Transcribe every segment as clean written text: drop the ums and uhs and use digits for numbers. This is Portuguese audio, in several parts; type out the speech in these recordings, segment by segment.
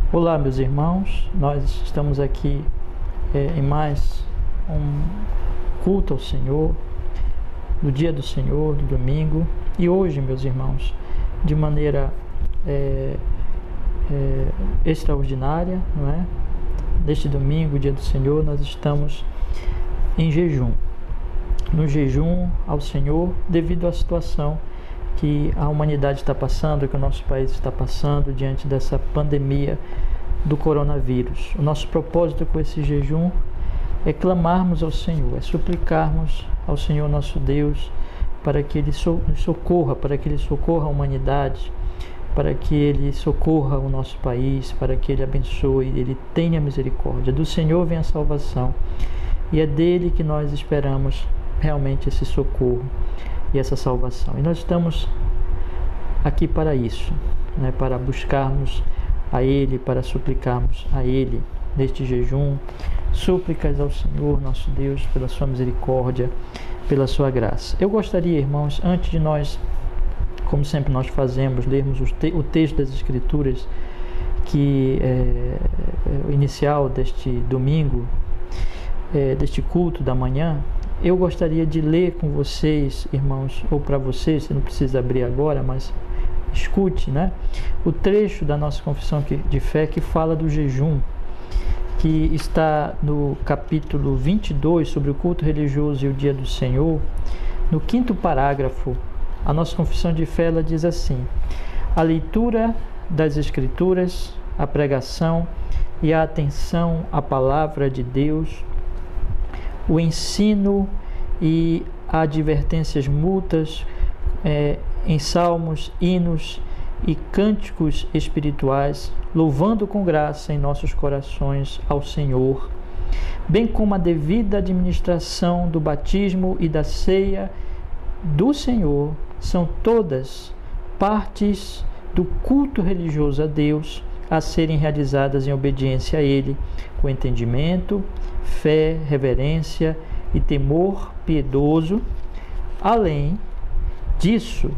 Olá, meus irmãos, nós estamos aqui em mais um culto ao Senhor, do dia do Senhor, do domingo. E hoje, meus irmãos, de maneira extraordinária, não é? Neste domingo, dia do Senhor, nós estamos em jejum. No jejum ao Senhor, devido à situação que a humanidade está passando, que o nosso país está passando diante dessa pandemia do coronavírus. O nosso propósito com esse jejum é clamarmos ao Senhor, é suplicarmos ao Senhor nosso Deus para que Ele nos socorra, para que Ele socorra a humanidade, para que Ele socorra o nosso país, para que Ele abençoe, Ele tenha misericórdia. Do Senhor vem a salvação e é dele que nós esperamos realmente esse socorro e essa salvação. E nós estamos aqui para isso, né? Para buscarmos a Ele, para suplicarmos a Ele neste jejum, súplicas ao Senhor nosso Deus pela sua misericórdia, pela sua graça. Eu gostaria, irmãos, antes de nós, como sempre nós fazemos, lermos o texto das Escrituras, que é o inicial deste domingo, deste culto da manhã, eu gostaria de ler com vocês, irmãos, ou para vocês, você não precisa abrir agora, mas escute, né? O trecho da nossa confissão de fé que fala do jejum, que está no capítulo 22, sobre o culto religioso e o dia do Senhor. No 5º parágrafo, a nossa confissão de fé, ela diz assim: a leitura das Escrituras, a pregação e a atenção à palavra de Deus, o ensino e advertências mútuas em salmos, hinos e cânticos espirituais, louvando com graça em nossos corações ao Senhor, bem como a devida administração do batismo e da ceia do Senhor, são todas partes do culto religioso a Deus, a serem realizadas em obediência a Ele, com entendimento, fé, reverência e temor piedoso. Além disso,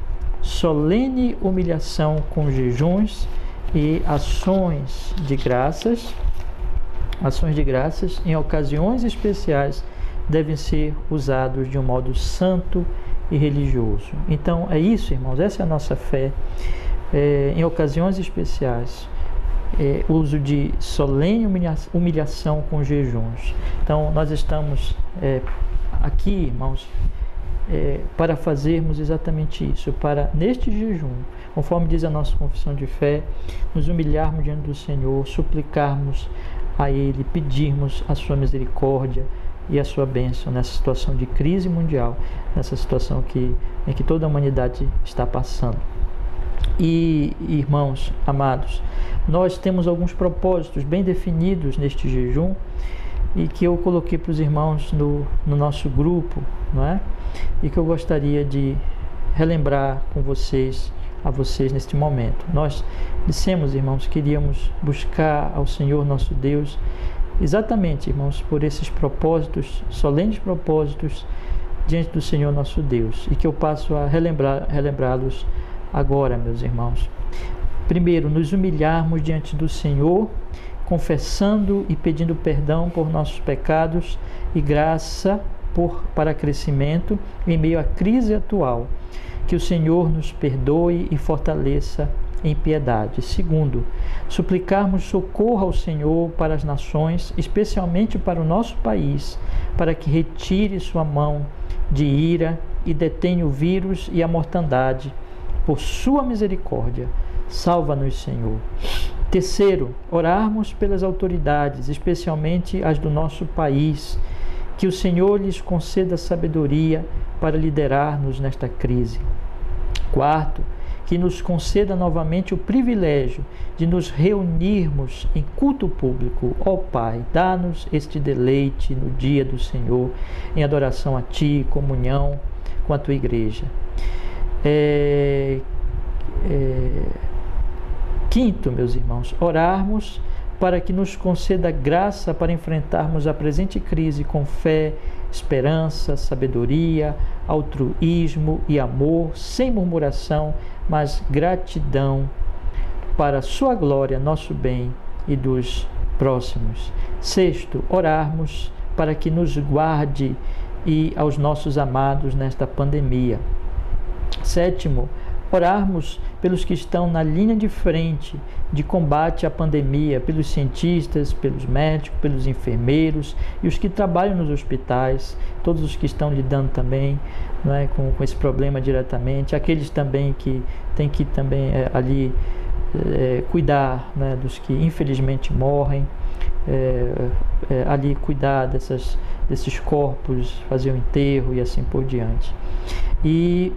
solene humilhação com jejuns e ações de graças em ocasiões especiais devem ser usados de um modo santo e religioso. Então é isso, irmãos, essa é a nossa fé. Em ocasiões especiais, uso de solene humilhação com jejuns. Então nós estamos aqui, irmãos, para fazermos exatamente isso, para neste jejum, conforme diz a nossa confissão de fé, nos humilharmos diante do Senhor, suplicarmos a Ele, pedirmos a sua misericórdia e a sua bênção nessa situação de crise mundial, nessa situação em que toda a humanidade está passando. E, irmãos amados, nós temos alguns propósitos bem definidos neste jejum e que eu coloquei para os irmãos no nosso grupo, não é? E que eu gostaria de relembrar com vocês, a vocês neste momento. Nós dissemos, irmãos, que iríamos buscar ao Senhor nosso Deus exatamente, irmãos, por esses propósitos, solenes propósitos diante do Senhor nosso Deus, e que eu passo a relembrá-los agora, meus irmãos. Primeiro, nos humilharmos diante do Senhor, confessando e pedindo perdão por nossos pecados e graça para crescimento em meio à crise atual. Que o Senhor nos perdoe e fortaleça em piedade. Segundo, suplicarmos socorro ao Senhor para as nações, especialmente para o nosso país, para que retire sua mão de ira e detenha o vírus e a mortandade. Por sua misericórdia, salva-nos, Senhor. Terceiro, orarmos pelas autoridades, especialmente as do nosso país, que o Senhor lhes conceda sabedoria para liderar-nos nesta crise. Quarto, que nos conceda novamente o privilégio de nos reunirmos em culto público. Ó Pai, dá-nos este deleite no dia do Senhor, em adoração a Ti, comunhão com a Tua igreja. Quinto, meus irmãos, orarmos para que nos conceda graça para enfrentarmos a presente crise com fé, esperança, sabedoria, altruísmo e amor, sem murmuração, mas gratidão, para a sua glória, nosso bem e dos próximos. Sexto, orarmos para que nos guarde e aos nossos amados nesta pandemia. Sétimo, orarmos pelos que estão na linha de frente de combate à pandemia, pelos cientistas, pelos médicos, pelos enfermeiros e os que trabalham nos hospitais, todos os que estão lidando também, não é, com esse problema diretamente, aqueles também que têm que também cuidar, né, dos que infelizmente morrem, ali cuidar desses corpos, fazer o enterro e assim por diante. E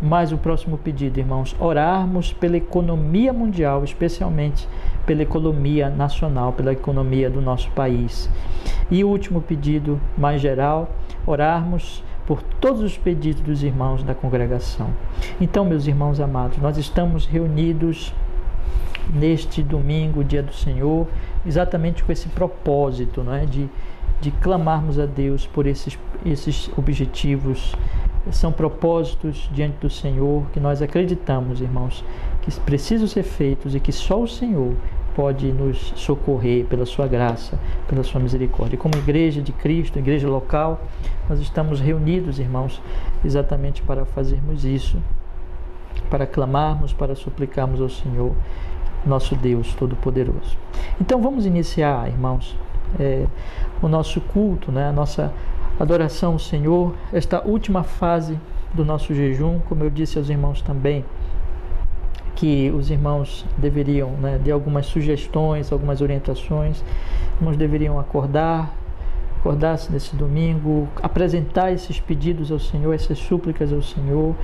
mais o próximo pedido, irmãos, orarmos pela economia mundial, especialmente pela economia nacional, pela economia do nosso país. E o último pedido, mais geral, orarmos por todos os pedidos dos irmãos da congregação. Então, meus irmãos amados, nós estamos reunidos neste domingo, dia do Senhor, exatamente com esse propósito, não é? de clamarmos a Deus por esses objetivos. São propósitos diante do Senhor que nós acreditamos, irmãos, que precisam ser feitos e que só o Senhor pode nos socorrer pela sua graça, pela sua misericórdia. Como igreja de Cristo, igreja local, nós estamos reunidos, irmãos, exatamente para fazermos isso, para clamarmos, para suplicarmos ao Senhor, nosso Deus Todo-Poderoso. Então vamos iniciar, irmãos, o nosso culto, né, a nossa adoração ao Senhor, esta última fase do nosso jejum. Como eu disse aos irmãos também, que os irmãos deveriam, né, dar algumas sugestões, algumas orientações. Os irmãos deveriam acordar-se nesse domingo, apresentar esses pedidos ao Senhor, essas súplicas ao Senhor,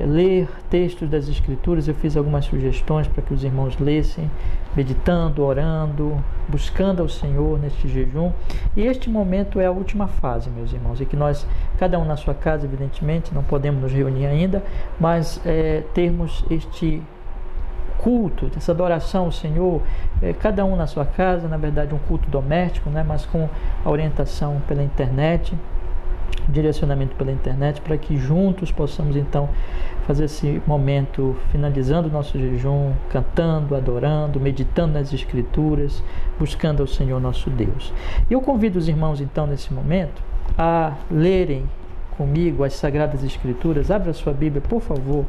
ler textos das Escrituras. Eu fiz algumas sugestões para que os irmãos lessem, meditando, orando, buscando ao Senhor neste jejum. E este momento é a última fase, meus irmãos, e que nós, cada um na sua casa, evidentemente, não podemos nos reunir ainda, mas termos este culto, essa adoração ao Senhor, cada um na sua casa, na verdade um culto doméstico, né, mas com a orientação pela internet, direcionamento pela internet, para que juntos possamos então fazer esse momento, finalizando o nosso jejum, cantando, adorando, meditando nas Escrituras, buscando ao Senhor nosso Deus. E eu convido os irmãos então nesse momento a lerem comigo as Sagradas Escrituras. Abra a sua Bíblia, por favor,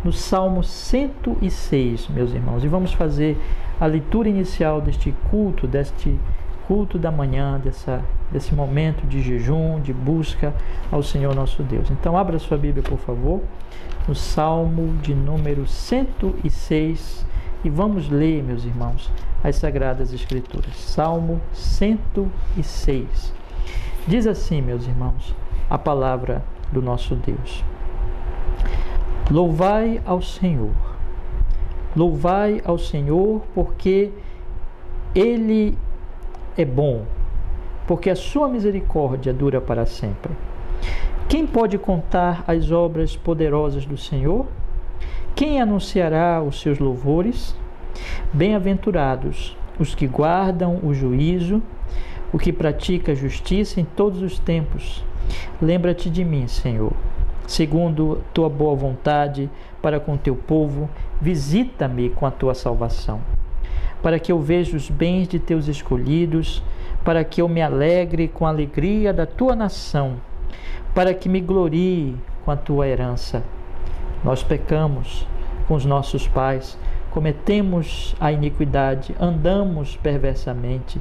no Salmo 106, meus irmãos, e vamos fazer a leitura inicial deste culto da manhã, desse momento de jejum, de busca ao Senhor nosso Deus. Então abra a sua Bíblia, por favor, no Salmo de número 106, e vamos ler, meus irmãos, as Sagradas Escrituras. Salmo 106. Diz assim, meus irmãos, a palavra do nosso Deus: Louvai ao Senhor, porque Ele é bom, porque a sua misericórdia dura para sempre. Quem pode contar as obras poderosas do Senhor? Quem anunciará os seus louvores? Bem-aventurados os que guardam o juízo, o que pratica a justiça em todos os tempos. Lembra-te de mim, Senhor, segundo tua boa vontade para com teu povo, visita-me com a tua salvação, para que eu veja os bens de teus escolhidos, para que eu me alegre com a alegria da tua nação, para que me glorie com a tua herança. Nós pecamos com os nossos pais, cometemos a iniquidade, andamos perversamente.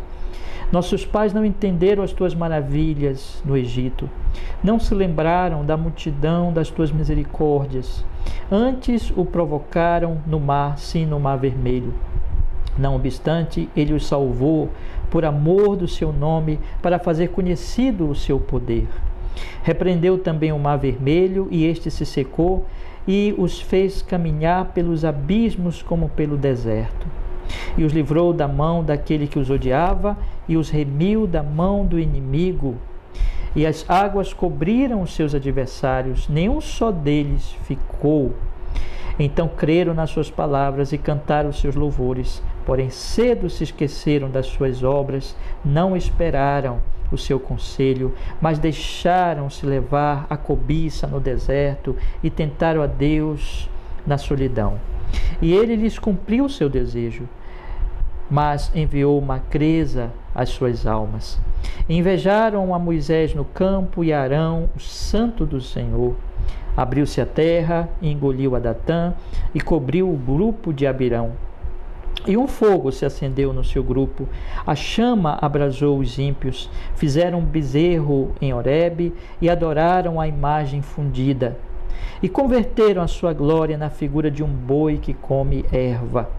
Nossos pais não entenderam as tuas maravilhas no Egito, não se lembraram da multidão das tuas misericórdias. Antes o provocaram no mar, sim, no mar vermelho. Não obstante, ele os salvou por amor do seu nome, para fazer conhecido o seu poder. Repreendeu também o mar vermelho, e este se secou, e os fez caminhar pelos abismos como pelo deserto. E os livrou da mão daquele que os odiava, e os remiu da mão do inimigo. E as águas cobriram os seus adversários, nenhum só deles ficou. Então creram nas suas palavras e cantaram os seus louvores. Porém cedo se esqueceram das suas obras, não esperaram o seu conselho, mas deixaram-se levar à cobiça no deserto e tentaram a Deus na solidão. E ele lhes cumpriu o seu desejo, mas enviou magreza às suas almas. Invejaram a Moisés no campo e a Arão, o santo do Senhor. Abriu-se a terra, engoliu a Datã e cobriu o grupo de Abirão. E um fogo se acendeu no seu grupo, a chama abrasou os ímpios, fizeram um bezerro em Horebe e adoraram a imagem fundida. E converteram a sua glória na figura de um boi que come erva.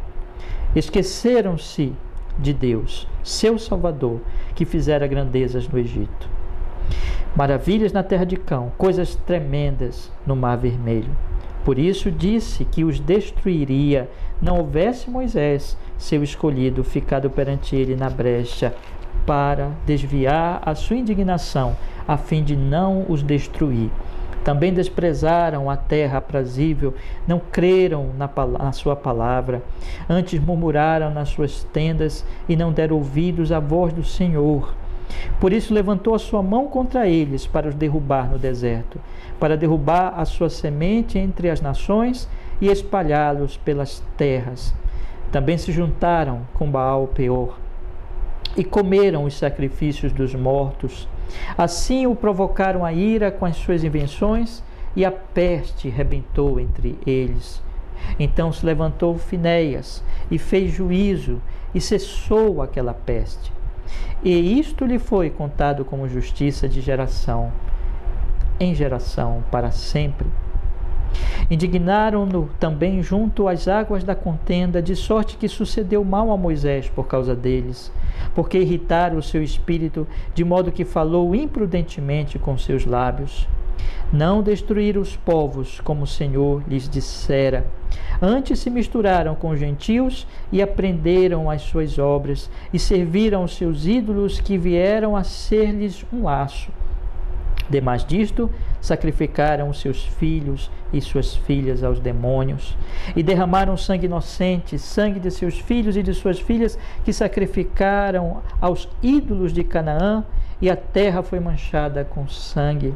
Esqueceram-se de Deus, seu Salvador, que fizera grandezas no Egito. Maravilhas na terra de Cão, coisas tremendas no Mar Vermelho. Por isso disse que os destruiria, não houvesse Moisés, seu escolhido, ficado perante ele na brecha, para desviar a sua indignação, a fim de não os destruir. Também desprezaram a terra aprazível, não creram na sua palavra, antes murmuraram nas suas tendas e não deram ouvidos à voz do Senhor. Por isso levantou a sua mão contra eles para os derrubar no deserto, para derrubar a sua semente entre as nações e espalhá-los pelas terras. Também se juntaram com Baal Peor e comeram os sacrifícios dos mortos. Assim o provocaram a ira com as suas invenções e a peste rebentou entre eles. Então se levantou Finéias e fez juízo e cessou aquela peste. E isto lhe foi contado como justiça de geração em geração para sempre. Indignaram-no também junto às águas da contenda, de sorte que sucedeu mal a Moisés por causa deles, porque irritaram o seu espírito, de modo que falou imprudentemente com seus lábios. Não destruíram os povos, como o Senhor lhes dissera. Antes se misturaram com os gentios e aprenderam as suas obras, e serviram os seus ídolos, que vieram a ser-lhes um laço. Demais disto, sacrificaram os seus filhos e suas filhas aos demônios, e derramaram sangue inocente, sangue de seus filhos e de suas filhas, que sacrificaram aos ídolos de Canaã, e a terra foi manchada com sangue.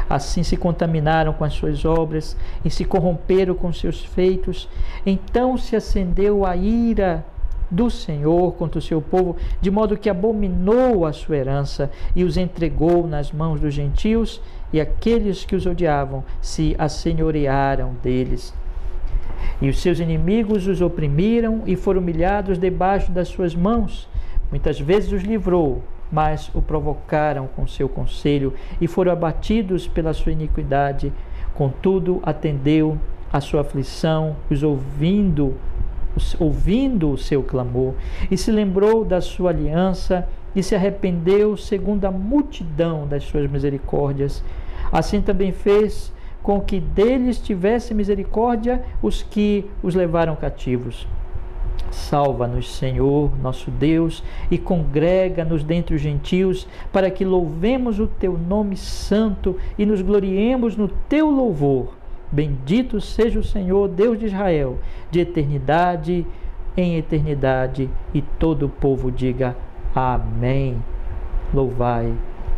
Assim se contaminaram com as suas obras e se corromperam com seus feitos. Então se acendeu a ira do Senhor contra o seu povo, de modo que abominou a sua herança e os entregou nas mãos dos gentios, e aqueles que os odiavam se assenhorearam deles. E os seus inimigos os oprimiram e foram humilhados debaixo das suas mãos. Muitas vezes os livrou, mas o provocaram com seu conselho e foram abatidos pela sua iniquidade. Contudo, atendeu a sua aflição, ouvindo o seu clamor, e se lembrou da sua aliança e se arrependeu segundo a multidão das suas misericórdias. Assim também fez com que deles tivesse misericórdia os que os levaram cativos. Salva-nos, Senhor, nosso Deus, e congrega-nos dentre os gentios, para que louvemos o teu nome santo e nos gloriemos no teu louvor. Bendito seja o Senhor, Deus de Israel, de eternidade em eternidade, e todo o povo diga amém. Louvai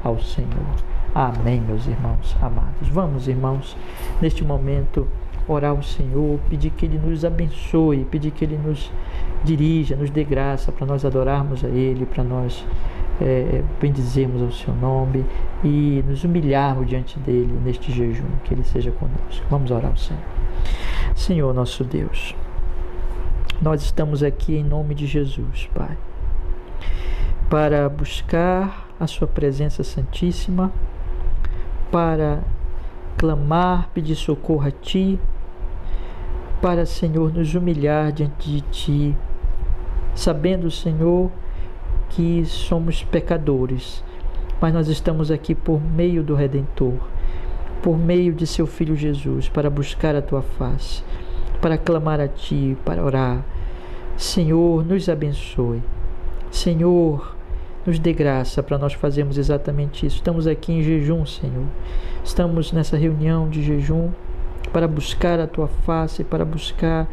ao Senhor. Amém, meus irmãos amados. Vamos, irmãos, neste momento orar ao Senhor, pedir que Ele nos abençoe, pedir que Ele nos dirija, nos dê graça para nós adorarmos a Ele, para nós bendizermos ao seu nome e nos humilharmos diante dele neste jejum, que Ele seja conosco. Vamos orar ao Senhor. Senhor, nosso Deus, nós estamos aqui em nome de Jesus, Pai, para buscar a sua presença santíssima, para clamar, pedir socorro a Ti, para, Senhor, nos humilhar diante de Ti, sabendo, Senhor, que somos pecadores, mas nós estamos aqui por meio do Redentor, por meio de Seu Filho Jesus, para buscar a Tua face, para clamar a Ti, para orar. Senhor, nos abençoe. Senhor, nos dê graça para nós fazermos exatamente isso. Estamos aqui em jejum, Senhor. Estamos nessa reunião de jejum para buscar a Tua face, para buscar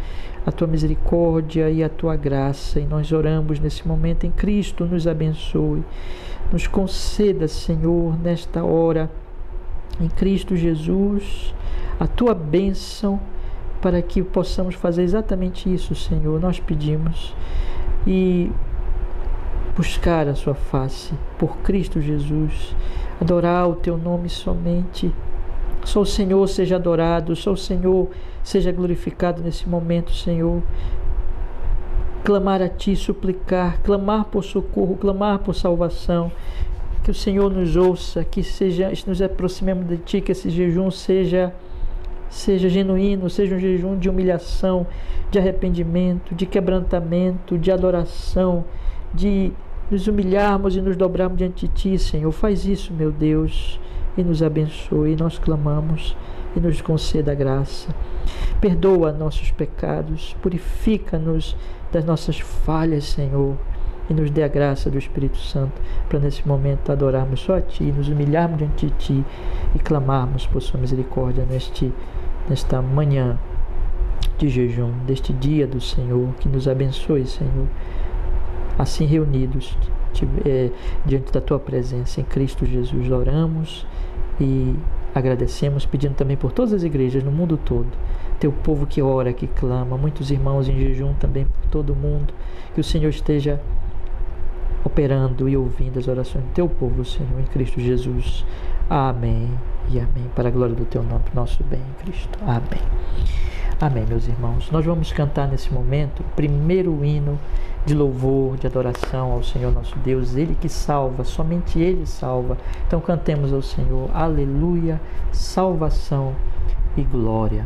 a Tua misericórdia e a Tua graça. E nós oramos nesse momento em Cristo. Nos abençoe. Nos conceda, Senhor, nesta hora, em Cristo Jesus, a Tua bênção para que possamos fazer exatamente isso, Senhor. Nós pedimos e buscar a sua face por Cristo Jesus, adorar o teu nome somente. Só o Senhor seja adorado, só o Senhor seja glorificado nesse momento, Senhor. Clamar a Ti, suplicar, clamar por socorro, clamar por salvação. Que o Senhor nos ouça, que nos aproximemos de Ti, que esse jejum seja genuíno, seja um jejum de humilhação, de arrependimento, de quebrantamento, de adoração, de nos humilharmos e nos dobrarmos diante de Ti, Senhor. Faz isso, meu Deus, e nos abençoe. Nós clamamos e nos conceda a graça. Perdoa nossos pecados, purifica-nos das nossas falhas, Senhor, e nos dê a graça do Espírito Santo para nesse momento adorarmos só a Ti, nos humilharmos diante de Ti e clamarmos por Sua misericórdia nesta manhã de jejum, deste dia do Senhor. Que nos abençoe, Senhor, assim reunidos diante da Tua presença em Cristo Jesus. Oramos e agradecemos, pedindo também por todas as igrejas no mundo todo, Teu povo que ora, que clama, muitos irmãos em jejum também por todo o mundo. Que o Senhor esteja operando e ouvindo as orações do Teu povo, Senhor, em Cristo Jesus. Amém e amém. Para a glória do Teu nome, nosso bem em Cristo. Amém. Amém, meus irmãos. Nós vamos cantar nesse momento o primeiro hino de louvor, de adoração ao Senhor nosso Deus. Ele que salva, somente Ele salva. Então cantemos ao Senhor. Aleluia, salvação e glória.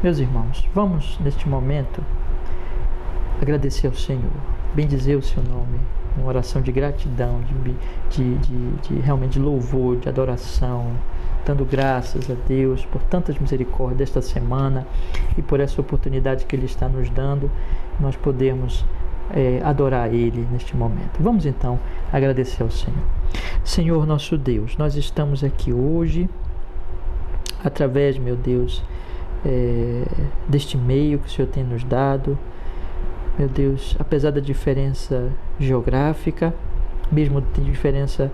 Meus irmãos, vamos neste momento agradecer ao Senhor, bendizer o seu nome, uma oração de gratidão, de realmente de louvor, de adoração, dando graças a Deus por tantas misericórdias desta semana e por essa oportunidade que Ele está nos dando, nós podemos adorar Ele neste momento. Vamos então agradecer ao Senhor. Senhor nosso Deus, nós estamos aqui hoje, através, meu Deus, deste meio que o Senhor tem nos dado, meu Deus, apesar da diferença geográfica, mesmo da diferença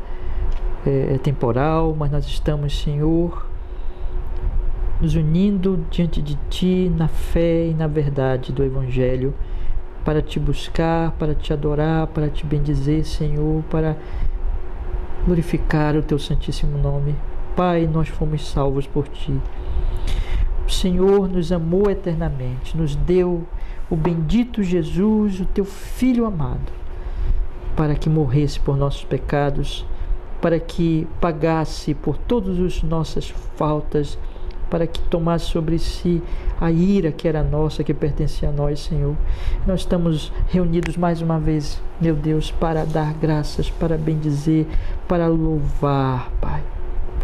temporal, mas nós estamos, Senhor, nos unindo diante de Ti na fé e na verdade do Evangelho, para te buscar, para te adorar, para te bendizer, Senhor, para glorificar o teu santíssimo nome. Pai, nós fomos salvos por ti. O Senhor nos amou eternamente, nos deu o bendito Jesus, o teu Filho amado, para que morresse por nossos pecados, para que pagasse por todas as nossas faltas, para que tomasse sobre si a ira que era nossa, que pertencia a nós, Senhor. Nós estamos reunidos mais uma vez, meu Deus, para dar graças, para bendizer, para louvar, Pai,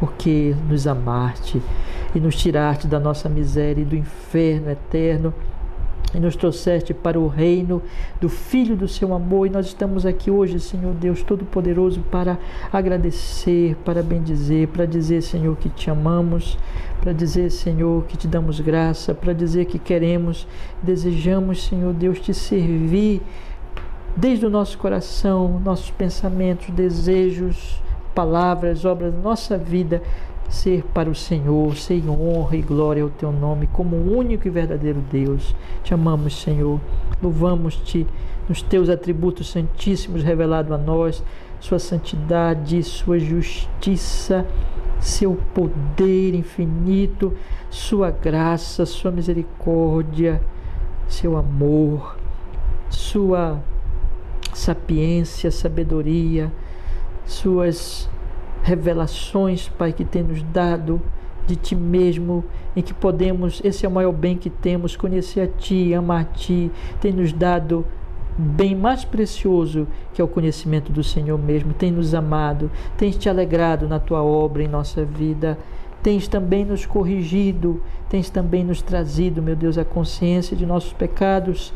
porque nos amaste e nos tiraste da nossa miséria e do inferno eterno, e nos trouxeste para o reino do Filho do seu amor. E nós estamos aqui hoje, Senhor Deus Todo-Poderoso, para agradecer, para bendizer, para dizer, Senhor, que te amamos, para dizer, Senhor, que te damos graça, para dizer que queremos, desejamos, Senhor Deus, te servir desde o nosso coração, nossos pensamentos, desejos, palavras, obras, nossa vida, ser para o Senhor, ser em honra e glória ao teu nome, como o único e verdadeiro Deus. Te amamos, Senhor, louvamos-te nos teus atributos santíssimos revelados a nós, sua santidade, sua justiça, seu poder infinito, sua graça, sua misericórdia, seu amor, sua sapiência, sabedoria, suas revelações, Pai, que tem nos dado de Ti mesmo, em que podemos, esse é o maior bem que temos, conhecer a Ti, amar a Ti, tem nos dado bem mais precioso, que é o conhecimento do Senhor mesmo, tem nos amado, tens Te alegrado na Tua obra em nossa vida, tens também nos corrigido, tens também nos trazido, meu Deus, a consciência de nossos pecados,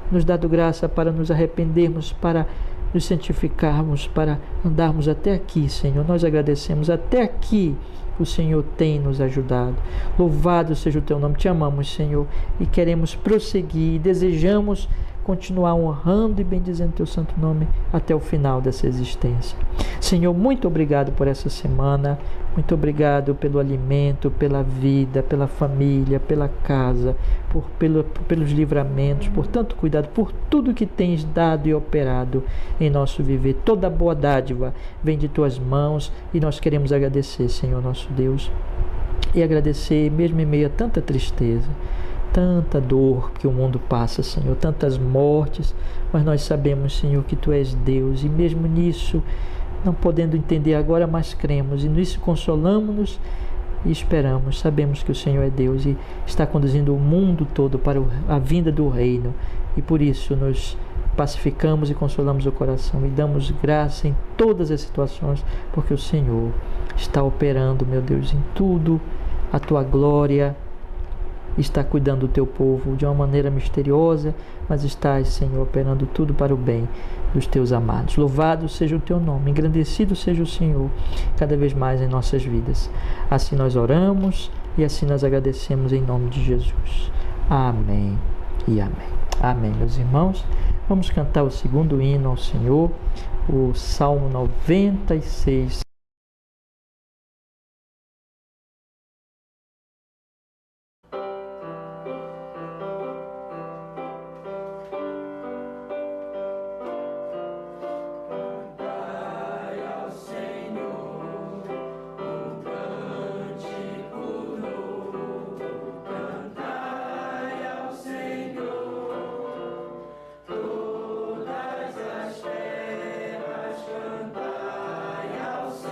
nos dado graça para nos arrependermos, para nos santificarmos, para andarmos até aqui, Senhor. Nós agradecemos, até aqui o Senhor tem nos ajudado. Louvado seja o teu nome, te amamos, Senhor, e queremos prosseguir, desejamos continuar honrando e bendizendo teu santo nome até o final dessa existência. Senhor, muito obrigado por essa semana, muito obrigado pelo alimento, pela vida, pela família, pela casa, pelos livramentos, por tanto cuidado, por tudo que tens dado e operado em nosso viver. Toda boa dádiva vem de tuas mãos e nós queremos agradecer, Senhor nosso Deus, e agradecer mesmo em meio a tanta tristeza, tanta dor que o mundo passa, Senhor, tantas mortes, mas nós sabemos, Senhor, que Tu és Deus, e mesmo nisso, não podendo entender agora, mas cremos, e nisso consolamos-nos e esperamos, sabemos que o Senhor é Deus e está conduzindo o mundo todo para a vinda do reino, e por isso nos pacificamos e consolamos o coração e damos graça em todas as situações, porque o Senhor está operando, meu Deus, em tudo, a Tua glória está cuidando do Teu povo de uma maneira misteriosa, mas estás, Senhor, operando tudo para o bem dos Teus amados. Louvado seja o Teu nome, engrandecido seja o Senhor, cada vez mais em nossas vidas. Assim nós oramos e assim nós agradecemos em nome de Jesus. Amém e amém. Amém, meus irmãos. Vamos cantar o segundo hino ao Senhor, o Salmo 96. Todas as terras cantai ao Senhor.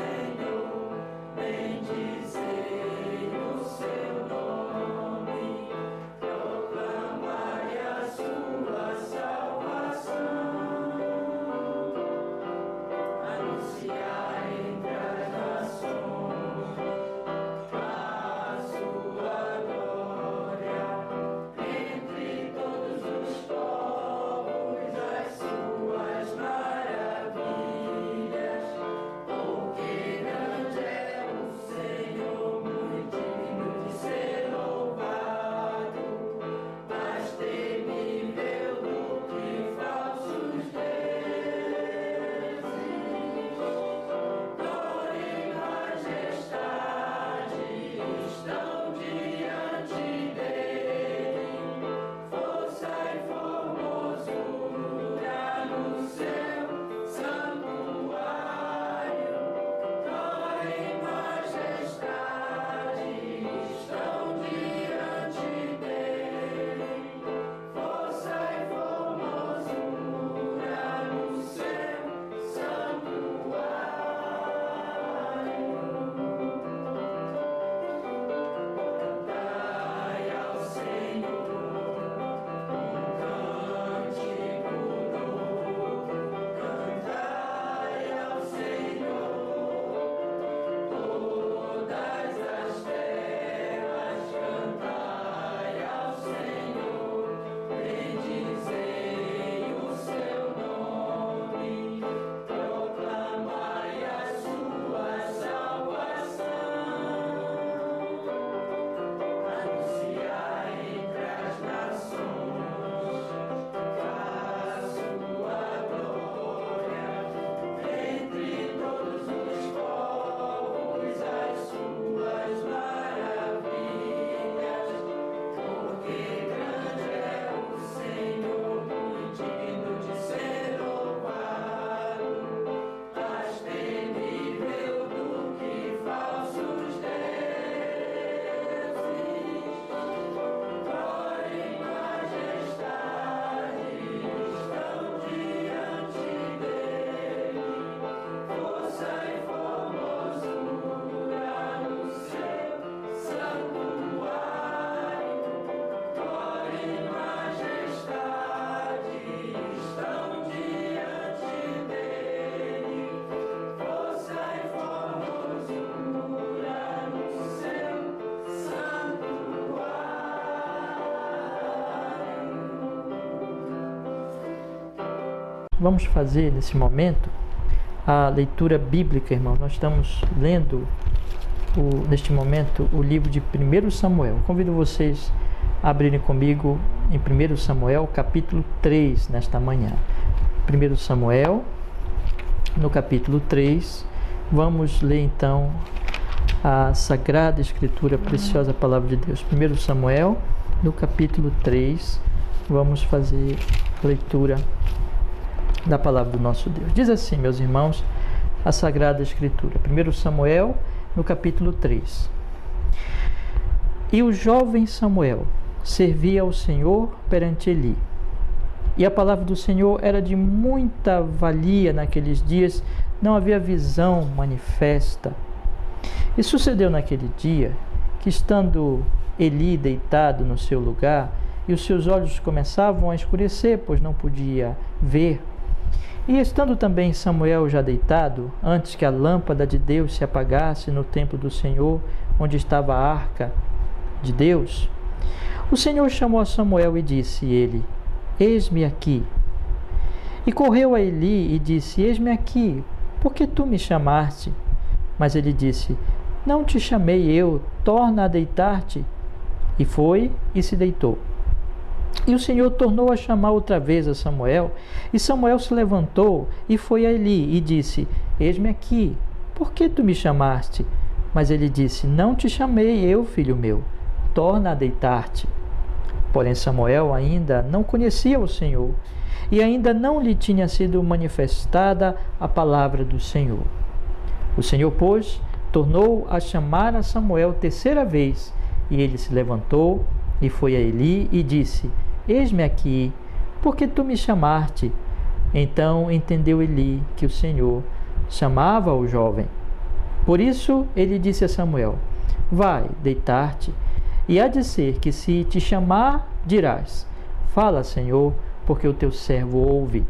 vamos fazer nesse momento a leitura bíblica, irmão. Nós estamos lendo neste momento o livro de 1 Samuel. Convido vocês a abrirem comigo em 1 Samuel, capítulo 3, nesta manhã. 1 Samuel, no capítulo 3, vamos ler então a Sagrada Escritura, a preciosa Palavra de Deus. 1 Samuel, no capítulo 3, vamos fazer a leitura da Palavra do nosso Deus. Diz assim, meus irmãos, a Sagrada Escritura. 1 Samuel, no capítulo 3. E o jovem Samuel servia ao Senhor perante Eli. E a palavra do Senhor era de muita valia naqueles dias, não havia visão manifesta. E sucedeu naquele dia que, estando Eli deitado no seu lugar, e os seus olhos começavam a escurecer, pois não podia ver, e estando também Samuel já deitado, antes que a lâmpada de Deus se apagasse no templo do Senhor, onde estava a arca de Deus, o Senhor chamou a Samuel e disse ele: Eis-me aqui. E correu a Eli e disse: Eis-me aqui, por que tu me chamaste? Mas ele disse: Não te chamei eu, torna a deitar-te. E foi e se deitou. E o Senhor tornou a chamar outra vez a Samuel, e Samuel se levantou e foi a Eli e disse: Eis-me aqui, por que tu me chamaste? Mas ele disse: Não te chamei eu, filho meu, torna a deitar-te. Porém Samuel ainda não conhecia o Senhor, e ainda não lhe tinha sido manifestada a palavra do Senhor. O Senhor, pois, tornou a chamar a Samuel terceira vez, e ele se levantou e foi a Eli e disse: Eis-me aqui, por que tu me chamaste? Então entendeu Eli que o Senhor chamava o jovem. Por isso ele disse a Samuel: Vai deitar-te, e há de ser que se te chamar, dirás: Fala, Senhor, porque o teu servo ouve.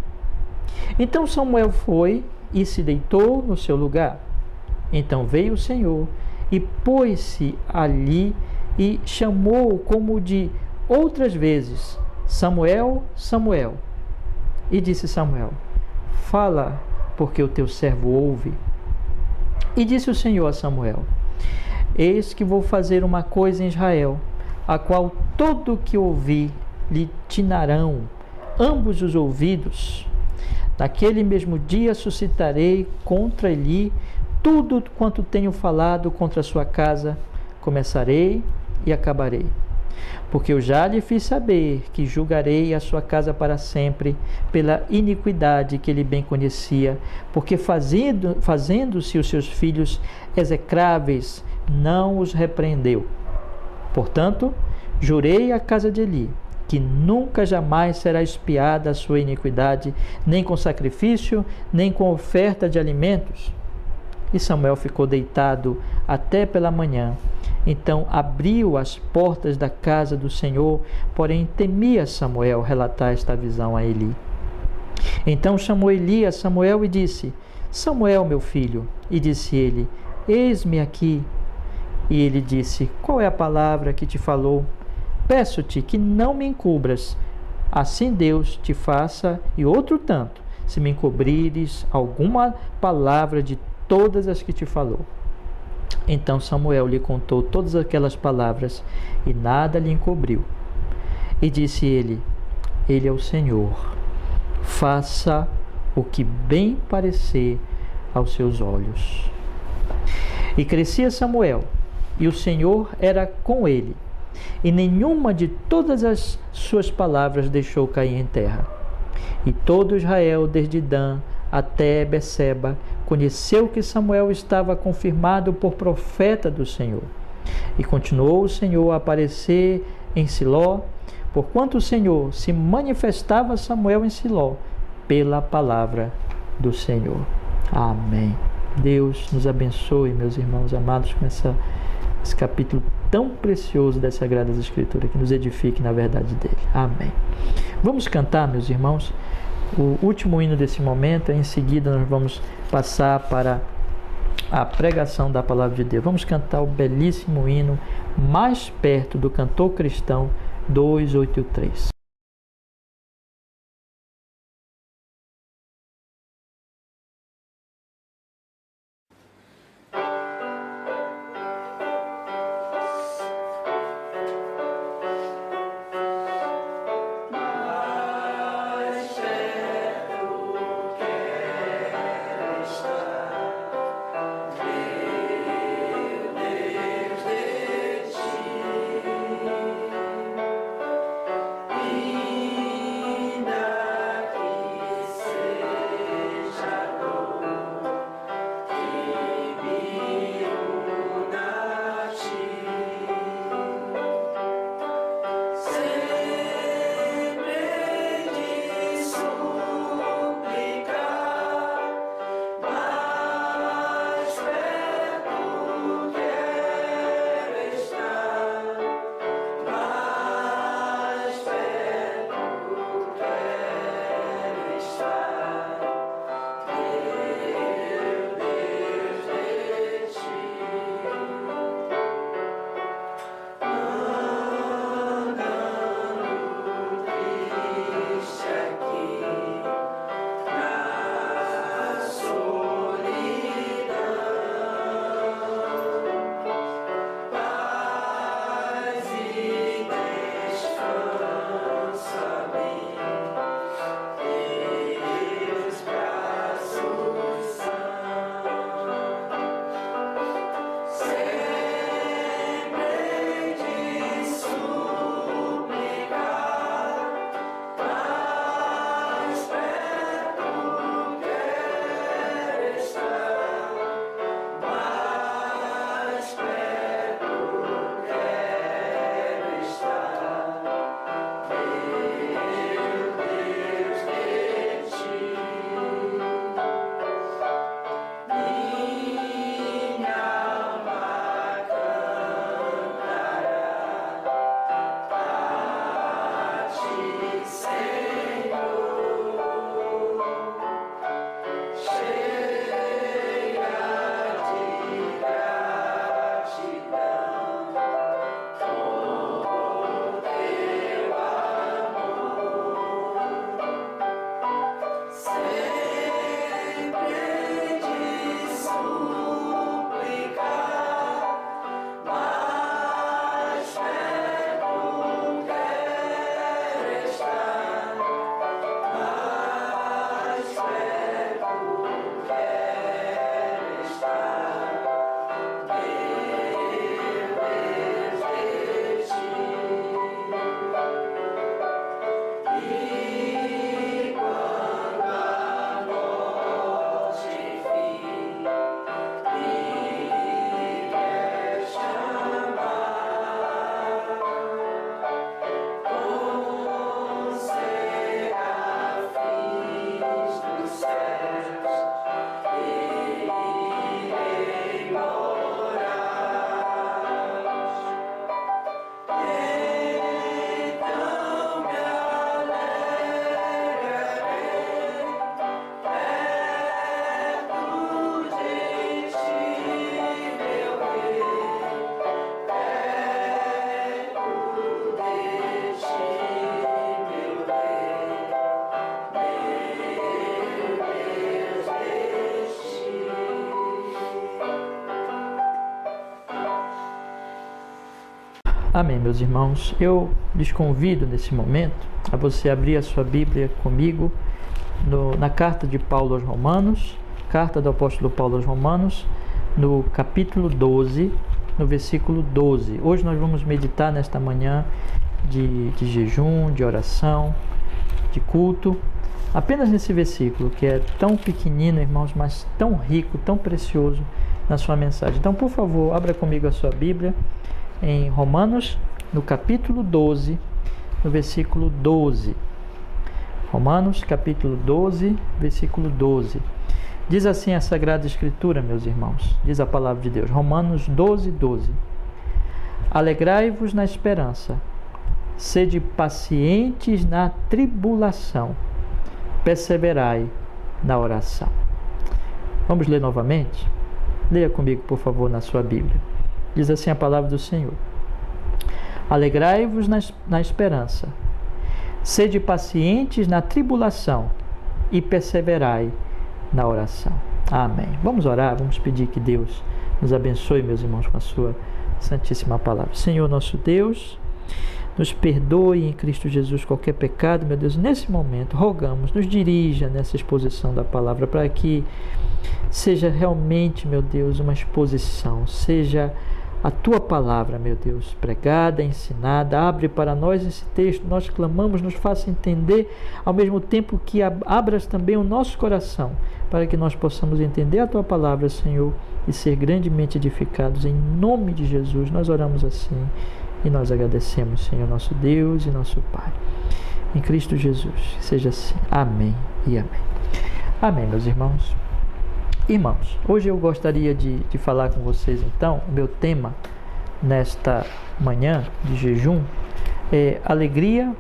Então Samuel foi e se deitou no seu lugar. Então veio o Senhor e pôs-se ali e chamou como de outras vezes: Samuel, Samuel. E disse Samuel: Fala, porque o teu servo ouve. E disse o Senhor a Samuel: Eis que vou fazer uma coisa em Israel, a qual todo o que ouvir lhe tinarão ambos os ouvidos. Naquele mesmo dia suscitarei contra Eli tudo quanto tenho falado contra a sua casa, começarei e acabarei. Porque eu já lhe fiz saber que julgarei a sua casa para sempre pela iniquidade que ele bem conhecia, porque fazendo-se os seus filhos execráveis, não os repreendeu. Portanto, jurei à casa de Eli que nunca jamais será expiada a sua iniquidade, nem com sacrifício, nem com oferta de alimentos. E Samuel ficou deitado até pela manhã. Então abriu as portas da casa do Senhor, porém temia Samuel relatar esta visão a Eli. Então chamou Eli a Samuel e disse: Samuel, meu filho. E disse ele: Eis-me aqui. E ele disse: Qual é a palavra que te falou? Peço-te que não me encubras. Assim Deus te faça e outro tanto, se me encobrires alguma palavra de todas as que te falou. Então Samuel lhe contou todas aquelas palavras e nada lhe encobriu. E disse ele: Ele é o Senhor, faça o que bem parecer aos seus olhos. E crescia Samuel, e o Senhor era com ele, e nenhuma de todas as suas palavras deixou cair em terra. E todo Israel, desde Dan até Beceba, conheceu que Samuel estava confirmado por profeta do Senhor. E continuou o Senhor a aparecer em Siló, porquanto o Senhor se manifestava a Samuel em Siló pela palavra do Senhor. Amém. Deus nos abençoe, meus irmãos amados, com esse capítulo tão precioso das Sagradas Escrituras, que nos edifique na verdade dele. Amém. Vamos cantar, meus irmãos, o último hino desse momento. Em seguida nós vamos passar para a pregação da Palavra de Deus. Vamos cantar o belíssimo hino Mais Perto, do cantor cristão 283. Amém, meus irmãos. Eu lhes convido nesse momento a você abrir a sua Bíblia comigo na carta de Paulo aos Romanos, carta do apóstolo Paulo aos Romanos, no capítulo 12, no versículo 12. Hoje nós vamos meditar nesta manhã de jejum, de oração, de culto, apenas nesse versículo que é tão pequenino, irmãos, mas tão rico, tão precioso na sua mensagem. Então, por favor, abra comigo a sua Bíblia em Romanos, no capítulo 12, no versículo 12. Romanos, capítulo 12, versículo 12. Diz assim a Sagrada Escritura, meus irmãos, diz a palavra de Deus, Romanos 12, 12. Alegrai-vos na esperança, sede pacientes na tribulação, perseverai na oração. Vamos ler novamente? Leia comigo, por favor, na sua Bíblia. Diz assim a palavra do Senhor. Alegrai-vos na esperança, sede pacientes na tribulação e perseverai na oração. Amém. Vamos orar, vamos pedir que Deus nos abençoe, meus irmãos, com a sua santíssima palavra. Senhor nosso Deus, nos perdoe em Cristo Jesus qualquer pecado, meu Deus. Nesse momento, rogamos, nos dirija nessa exposição da palavra para que seja realmente, meu Deus, uma exposição, seja a Tua palavra, meu Deus, pregada, ensinada. Abre para nós esse texto, nós clamamos, nos faça entender, ao mesmo tempo que abras também o nosso coração, para que nós possamos entender a Tua palavra, Senhor, e ser grandemente edificados. Em nome de Jesus, nós oramos assim e nós agradecemos, Senhor, nosso Deus e nosso Pai. Em Cristo Jesus, seja assim. Amém e amém. Amém, meus irmãos. Irmãos, hoje eu gostaria de falar com vocês, então, o meu tema nesta manhã de jejum é alegria,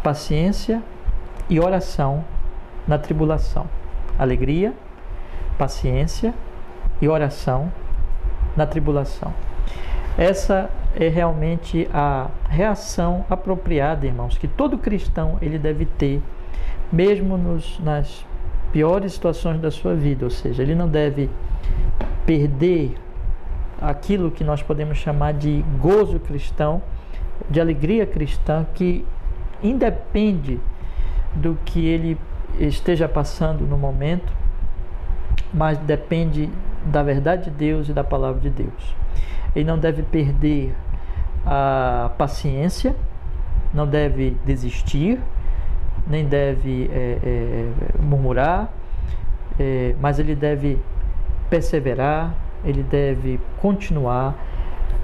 paciência e oração na tribulação. Alegria, paciência e oração na tribulação. Essa é realmente a reação apropriada, irmãos, que todo cristão ele deve ter, mesmo nas piores situações da sua vida, ou seja, ele não deve perder aquilo que nós podemos chamar de gozo cristão, de alegria cristã, que independe do que ele esteja passando no momento, mas depende da verdade de Deus e da palavra de Deus. Ele não deve perder a paciência, não deve desistir, nem deve murmurar, mas ele deve perseverar, ele deve continuar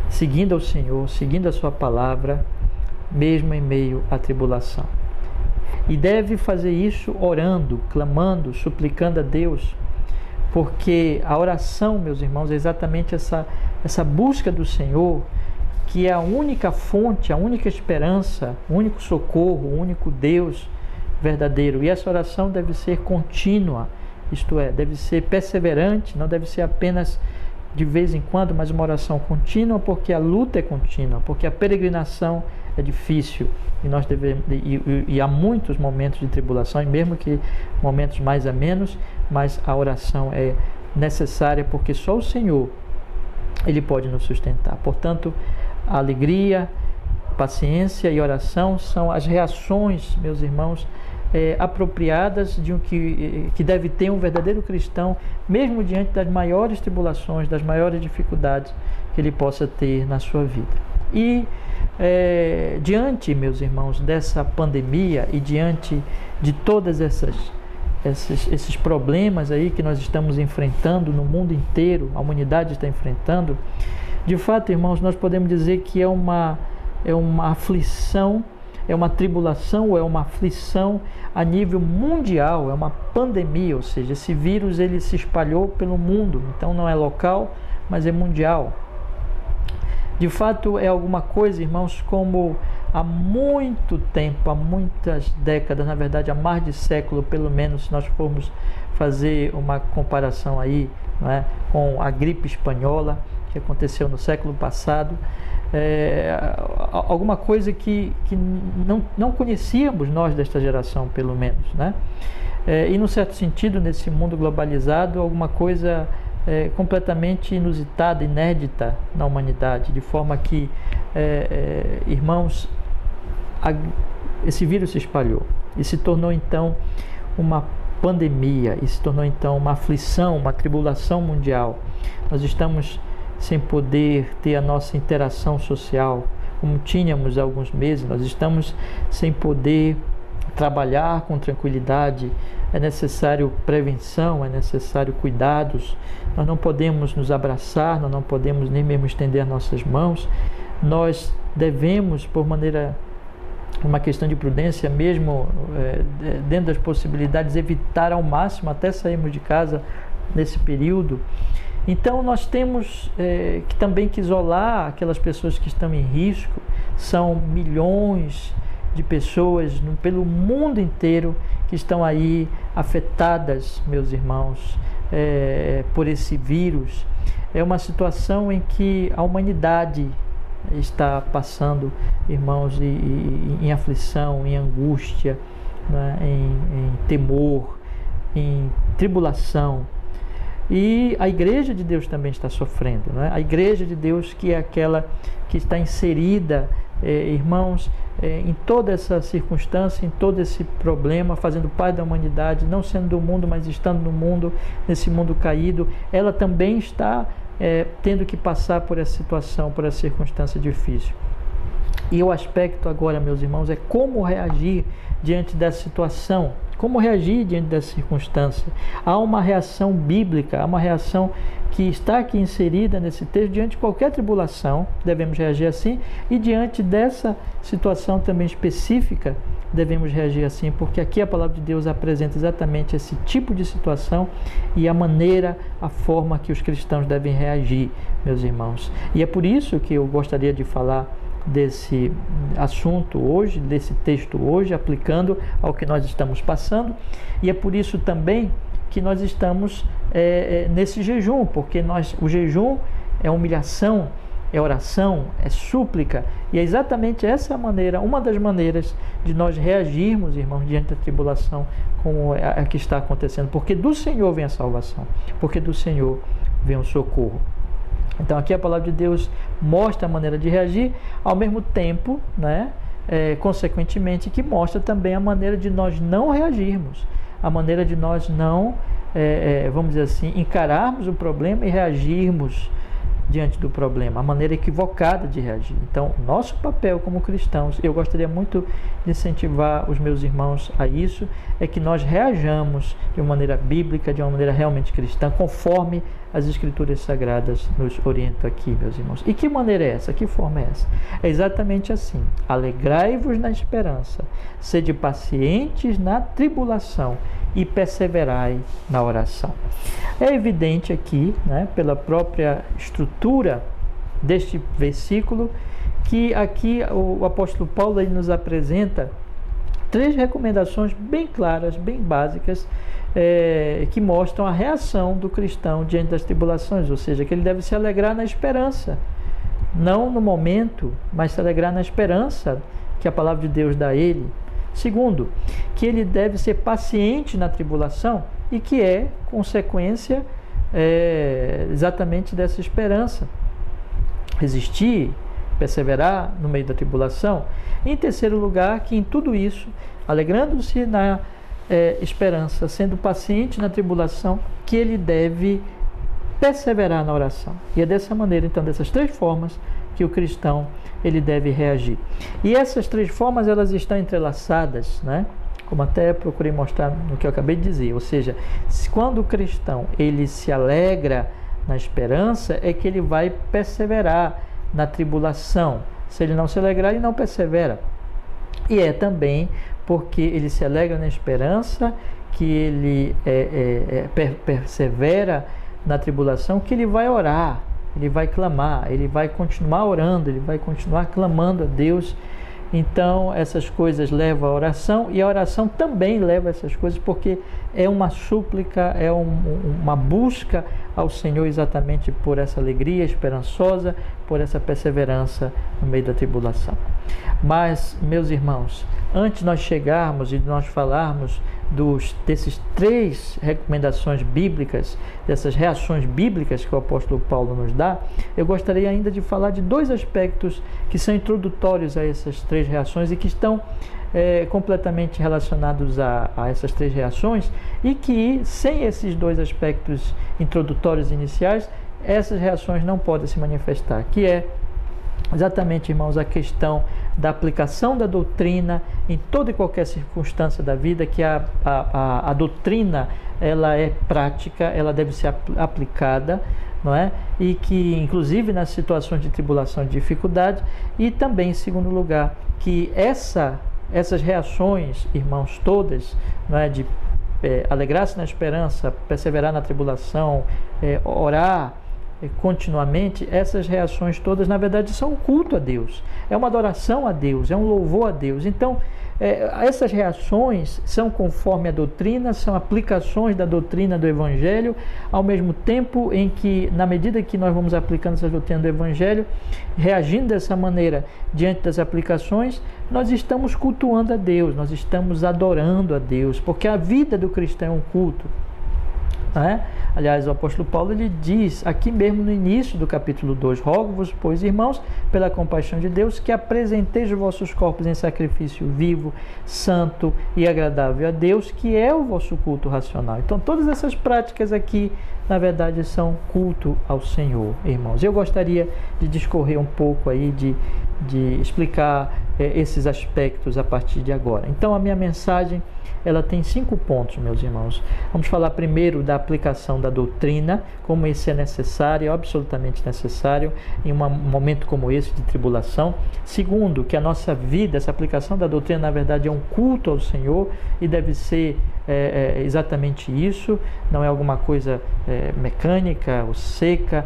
seguindo ao Senhor, seguindo a sua palavra, mesmo em meio à tribulação. E deve fazer isso orando, clamando, suplicando a Deus, porque a oração, meus irmãos, é exatamente essa busca do Senhor, que é a única fonte, a única esperança, o único socorro, o único Deus verdadeiro. E essa oração deve ser contínua, isto é, deve ser perseverante, não deve ser apenas de vez em quando, mas uma oração contínua, porque a luta é contínua, porque a peregrinação é difícil e nós devemos, e há muitos momentos de tribulação, e mesmo que momentos mais a menos, mas a oração é necessária, porque só o Senhor ele pode nos sustentar. Portanto, a alegria, paciência e oração são as reações, meus irmãos, apropriadas de que deve ter um verdadeiro cristão, mesmo diante das maiores tribulações, das maiores dificuldades que ele possa ter na sua vida. E diante, meus irmãos, dessa pandemia e diante de todas esses problemas aí que nós estamos enfrentando no mundo inteiro, a humanidade está enfrentando, de fato, irmãos, nós podemos dizer que é uma aflição, é uma tribulação, ou é uma aflição a nível mundial, é uma pandemia, ou seja, esse vírus ele se espalhou pelo mundo, então não é local, mas é mundial. De fato, é alguma coisa, irmãos, como há muito tempo, há muitas décadas, na verdade, há mais de século, pelo menos, se nós formos fazer uma comparação aí, não é, com a gripe espanhola, que aconteceu no século passado, alguma coisa que não conhecíamos nós desta geração, pelo menos, né? E, num certo sentido, nesse mundo globalizado, alguma coisa completamente inusitada, inédita na humanidade, de forma que irmãos, esse vírus se espalhou e se tornou então uma pandemia, e se tornou então uma aflição, uma tribulação mundial. Nós estamos sem poder ter a nossa interação social como tínhamos há alguns meses, nós estamos sem poder trabalhar com tranquilidade. É necessário prevenção, é necessário cuidados. Nós não podemos nos abraçar, nós não podemos nem mesmo estender nossas mãos. Nós devemos, por uma questão de prudência mesmo, dentro das possibilidades, evitar ao máximo até sairmos de casa nesse período. Então nós temos também que isolar aquelas pessoas que estão em risco. São milhões de pessoas pelo mundo inteiro que estão aí afetadas, meus irmãos, por esse vírus. É uma situação em que a humanidade está passando, irmãos, em aflição, em angústia, né? em temor, em tribulação. E a Igreja de Deus também está sofrendo, né? A Igreja de Deus, que é aquela que está inserida, irmãos, em toda essa circunstância, em todo esse problema, fazendo parte da humanidade, não sendo do mundo, mas estando no mundo, nesse mundo caído, ela também está tendo que passar por essa situação, por essa circunstância difícil. E o aspecto agora, meus irmãos, é como reagir diante dessa situação, como reagir diante dessa circunstância. Há uma reação bíblica, há uma reação que está aqui inserida nesse texto. Diante de qualquer tribulação, devemos reagir assim, e diante dessa situação também específica, devemos reagir assim, porque aqui a palavra de Deus apresenta exatamente esse tipo de situação e a maneira, a forma que os cristãos devem reagir, meus irmãos. E é por isso que eu gostaria de falar desse assunto hoje, desse texto hoje, aplicando ao que nós estamos passando. E é por isso também que nós estamos nesse jejum, porque o jejum é humilhação, é oração, é súplica, e é exatamente essa maneira, uma das maneiras de nós reagirmos, irmãos, diante da tribulação como a que está acontecendo, porque do Senhor vem a salvação, porque do Senhor vem o socorro. Então aqui a palavra de Deus mostra a maneira de reagir, ao mesmo tempo, né, consequentemente, que mostra também a maneira de nós não reagirmos, a maneira de nós não, vamos dizer assim, encararmos o problema e reagirmos diante do problema, a maneira equivocada de reagir. Então, nosso papel como cristãos, eu gostaria muito de incentivar os meus irmãos a isso, é que nós reajamos de uma maneira bíblica, de uma maneira realmente cristã, conforme as Escrituras Sagradas nos orientam aqui, meus irmãos. E que maneira é essa? Que forma é essa? É exatamente assim: alegrai-vos na esperança, sede pacientes na tribulação e perseverai na oração. É evidente aqui, né, pela própria estrutura deste versículo, que aqui o apóstolo Paulo ele nos apresenta 3 recomendações bem claras, bem básicas, que mostram a reação do cristão diante das tribulações, ou seja, que ele deve se alegrar na esperança, não no momento, mas se alegrar na esperança que a palavra de Deus dá a ele. Segundo, que ele deve ser paciente na tribulação, e que é consequência exatamente dessa esperança. Resistir, perseverar no meio da tribulação. Em terceiro lugar, que em tudo isso, alegrando-se na esperança, sendo paciente na tribulação, que ele deve perseverar na oração. E é dessa maneira, então, dessas 3 formas que o cristão ele deve reagir. E essas 3 formas, elas estão entrelaçadas, né? Como até procurei mostrar no que eu acabei de dizer. Ou seja, quando o cristão ele se alegra na esperança, é que ele vai perseverar na tribulação. Se ele não se alegrar, ele não persevera. E é também porque ele se alegra na esperança, que ele persevera na tribulação, que ele vai orar, ele vai clamar, ele vai continuar orando, ele vai continuar clamando a Deus. Então essas coisas levam à oração, e a oração também leva a essas coisas, porque é uma súplica, é uma busca ao Senhor exatamente por essa alegria esperançosa, por essa perseverança no meio da tribulação. Mas, meus irmãos, antes de nós chegarmos e de nós falarmos desses 3 recomendações bíblicas, dessas reações bíblicas que o apóstolo Paulo nos dá, eu gostaria ainda de falar de 2 aspectos que são introdutórios a essas 3 reações e que estão completamente relacionados a essas 3 reações, e que sem esses 2 aspectos introdutórios iniciais, essas reações não podem se manifestar, que é exatamente, irmãos, a questão da aplicação da doutrina em toda e qualquer circunstância da vida, que a doutrina, ela é prática, ela deve ser aplicada, não é? E que, inclusive, nas situações de tribulação e dificuldade, e também, em segundo lugar, que essas reações, irmãos, todas, não é? De alegrar-se na esperança, perseverar na tribulação, orar continuamente, essas reações todas, na verdade, são um culto a Deus, é uma adoração a Deus, é um louvor a Deus. Então, essas reações são conforme a doutrina, são aplicações da doutrina do Evangelho, ao mesmo tempo em que, na medida que nós vamos aplicando essa doutrina do Evangelho, reagindo dessa maneira diante das aplicações, nós estamos cultuando a Deus, nós estamos adorando a Deus, porque a vida do cristão é um culto. Aliás, o apóstolo Paulo, ele diz aqui mesmo no início do capítulo 2: rogo-vos, pois, irmãos, pela compaixão de Deus, que apresenteis os vossos corpos em sacrifício vivo, santo e agradável a Deus, que é o vosso culto racional. Então, todas essas práticas aqui, na verdade, são culto ao Senhor, irmãos. Eu gostaria de discorrer um pouco aí, de explicar esses aspectos a partir de agora. Então, a minha mensagem, ela tem 5 pontos, meus irmãos. Vamos falar primeiro da aplicação da doutrina, como isso é necessário, absolutamente necessário, em um momento como esse de tribulação. Segundo, que a nossa vida, essa aplicação da doutrina, na verdade, é um culto ao Senhor e deve ser exatamente isso, não é alguma coisa mecânica ou seca,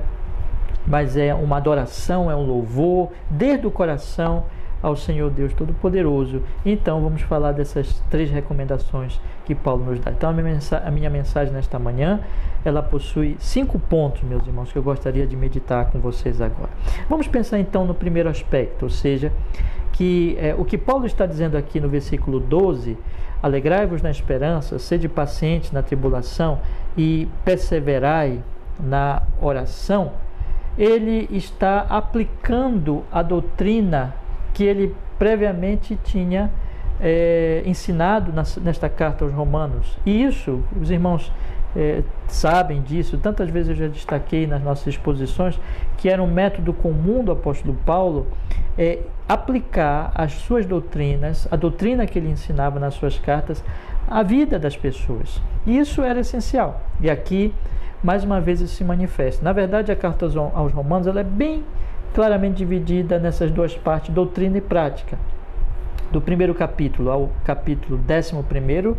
mas é uma adoração, é um louvor, desde o coração, ao Senhor Deus Todo-Poderoso. Então, vamos falar dessas 3 recomendações que Paulo nos dá. Então, a minha mensagem nesta manhã, ela possui 5 pontos, meus irmãos, que eu gostaria de meditar com vocês agora. Vamos pensar, então, no primeiro aspecto, ou seja, que o que Paulo está dizendo aqui no versículo 12, alegrai-vos na esperança, sede pacientes na tribulação e perseverai na oração, ele está aplicando a doutrina que ele previamente tinha ensinado nesta carta aos Romanos. E isso, os irmãos sabem disso, tantas vezes eu já destaquei nas nossas exposições, que era um método comum do apóstolo Paulo, aplicar as suas doutrinas, a doutrina que ele ensinava nas suas cartas, à vida das pessoas. E isso era essencial. E aqui, mais uma vez, isso se manifesta. Na verdade, a carta aos Romanos, ela é bem claramente dividida nessas 2 partes, doutrina e prática. Do primeiro capítulo ao capítulo 11º,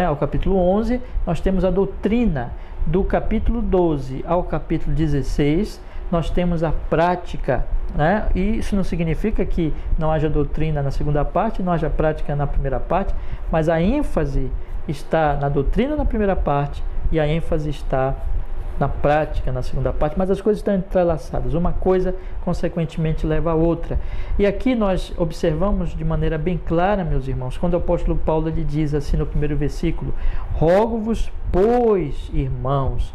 ao capítulo 11, nós temos a doutrina. Do capítulo 12 ao capítulo 16, nós temos a prática. E isso não significa que não haja doutrina na segunda parte, não haja prática na primeira parte, mas a ênfase está na doutrina na primeira parte e a ênfase está na prática, na segunda parte, mas as coisas estão entrelaçadas, uma coisa consequentemente leva a outra. E aqui nós observamos de maneira bem clara, meus irmãos, quando o apóstolo Paulo ele diz assim no primeiro versículo: rogo-vos, pois, irmãos,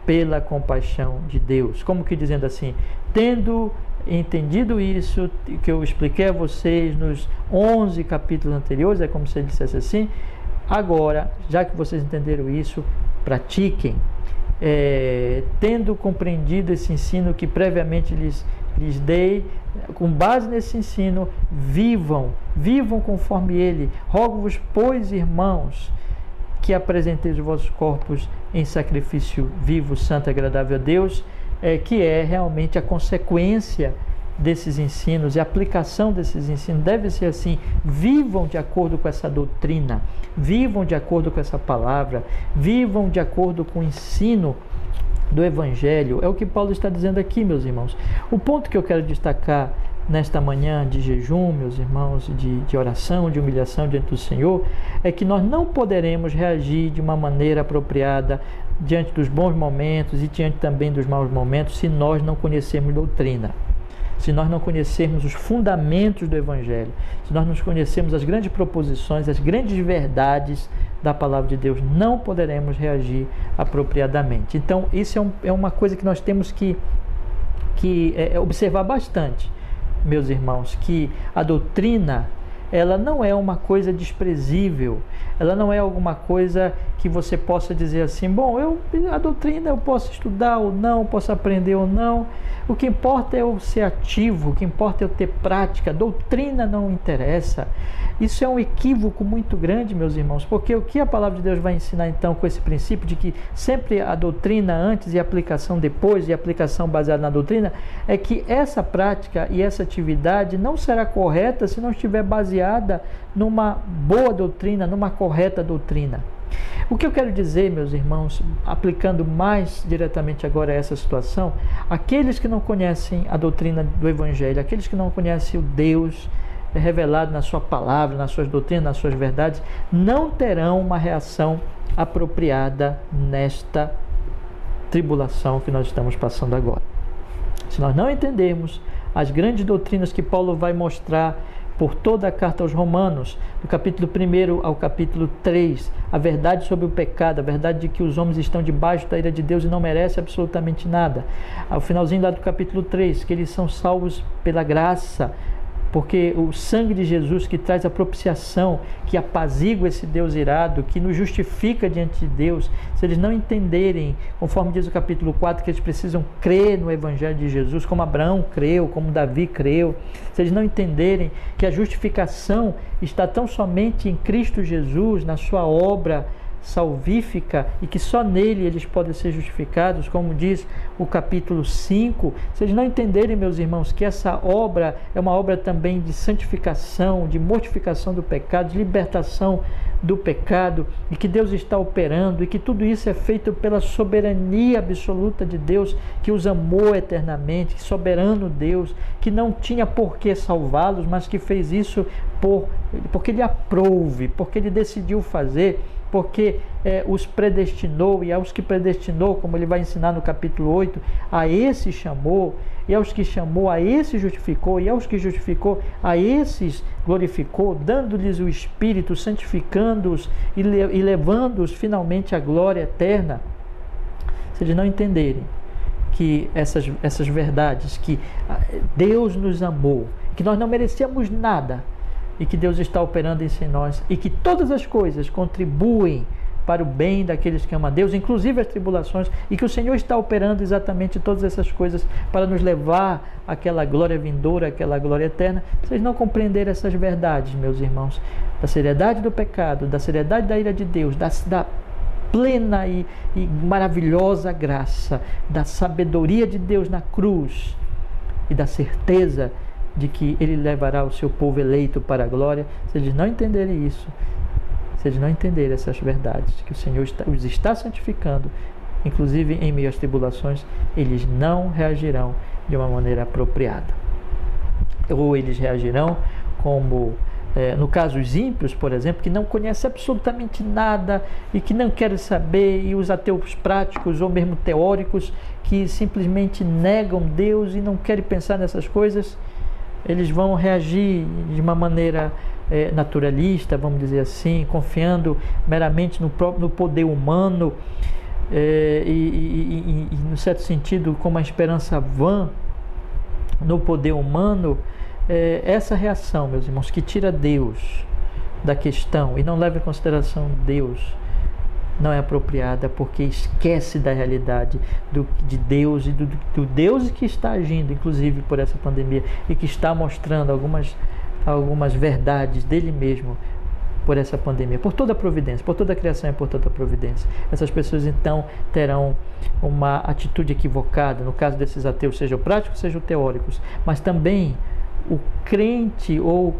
pela compaixão de Deus. Como que dizendo assim, tendo entendido isso que eu expliquei a vocês nos 11 capítulos anteriores, é como se ele dissesse assim, agora, já que vocês entenderam isso, pratiquem. Tendo compreendido esse ensino que previamente lhes dei, com base nesse ensino, vivam conforme ele. Rogo-vos, pois, irmãos, que apresenteis os vossos corpos em sacrifício vivo, santo e agradável a Deus, que é realmente a consequência desses ensinos e a aplicação desses ensinos deve ser assim: vivam de acordo com essa doutrina, vivam de acordo com essa palavra, vivam de acordo com o ensino do Evangelho. É o que Paulo está dizendo aqui, meus irmãos. O ponto que eu quero destacar nesta manhã de jejum, meus irmãos, de oração, de humilhação diante do Senhor, é que nós não poderemos reagir de uma maneira apropriada diante dos bons momentos e diante também dos maus momentos se nós não conhecermos doutrina. se nós não conhecermos os fundamentos do Evangelho, se nós não conhecermos as grandes proposições, as grandes verdades da palavra de Deus, não poderemos reagir apropriadamente. Então, isso é uma coisa que nós temos que observar bastante, meus irmãos, que a doutrina, ela não é uma coisa desprezível, ela não é alguma coisa que você possa dizer assim, bom, a doutrina eu posso estudar ou não, posso aprender ou não, o que importa é eu ser ativo, o que importa é eu ter prática, a doutrina não interessa. Isso é um equívoco muito grande, meus irmãos, porque o que a palavra de Deus vai ensinar então com esse princípio de que sempre a doutrina antes e a aplicação depois, e a aplicação baseada na doutrina, é que essa prática e essa atividade não será correta se não estiver baseada numa boa doutrina, numa correta doutrina. O que eu quero dizer, meus irmãos, aplicando mais diretamente agora a essa situação, aqueles que não conhecem a doutrina do Evangelho, aqueles que não conhecem o Deus revelado na sua palavra, nas suas doutrinas, nas suas verdades, não terão uma reação apropriada nesta tribulação que nós estamos passando agora. Se nós não entendermos as grandes doutrinas que Paulo vai mostrar por toda a carta aos Romanos, do capítulo 1 ao capítulo 3, a verdade sobre o pecado, a verdade de que os homens estão debaixo da ira de Deus e não merecem absolutamente nada. Ao finalzinho lá do capítulo 3, que eles são salvos pela graça, porque o sangue de Jesus que traz a propiciação, que apazigua esse Deus irado, que nos justifica diante de Deus, se eles não entenderem, conforme diz o capítulo 4, que eles precisam crer no Evangelho de Jesus, como Abraão creu, como Davi creu, se eles não entenderem que a justificação está tão somente em Cristo Jesus, na sua obra salvífica, e que só nele eles podem ser justificados, como diz o capítulo 5, se eles não entenderem, meus irmãos, que essa obra é uma obra também de santificação, de mortificação do pecado, de libertação do pecado, e que Deus está operando, e que tudo isso é feito pela soberania absoluta de Deus, que os amou eternamente, soberano Deus, que não tinha por que salvá-los, mas que fez isso porque Ele aprouve, porque Ele decidiu fazer, porque os predestinou, e aos que predestinou, como ele vai ensinar no capítulo 8, a esse chamou, e aos que chamou, a esse justificou, e aos que justificou, a esses glorificou, dando-lhes o Espírito, santificando-os e levando-os finalmente à glória eterna. Se eles não entenderem que essas verdades, que Deus nos amou, que nós não merecíamos nada, e que Deus está operando em nós, e que todas as coisas contribuem para o bem daqueles que amam a Deus, inclusive as tribulações, e que o Senhor está operando exatamente todas essas coisas para nos levar àquela glória vindoura, àquela glória eterna. Vocês não compreenderem essas verdades, meus irmãos, da seriedade do pecado, da seriedade da ira de Deus, da plena e maravilhosa graça, da sabedoria de Deus na cruz e da certeza de que Ele levará o seu povo eleito para a glória. Se eles não entenderem isso, se eles não entenderem essas verdades, que o Senhor os está santificando, inclusive em meio às tribulações, eles não reagirão de uma maneira apropriada. Ou eles reagirão como, no caso, os ímpios, por exemplo, que não conhecem absolutamente nada e que não querem saber, e os ateus práticos ou mesmo teóricos, que simplesmente negam Deus e não querem pensar nessas coisas. Eles vão reagir de uma maneira naturalista, vamos dizer assim, confiando meramente no poder humano, e no certo sentido, com uma esperança vã no poder humano. Essa reação, meus irmãos, que tira Deus da questão e não leva em consideração Deus, não é apropriada, porque esquece da realidade de Deus e do Deus que está agindo, inclusive por essa pandemia, e que está mostrando algumas verdades dele mesmo por essa pandemia, por toda a providência, por toda a criação e por toda a providência. Essas pessoas então terão uma atitude equivocada, no caso desses ateus, seja o prático, seja o teóricos, mas também o crente ou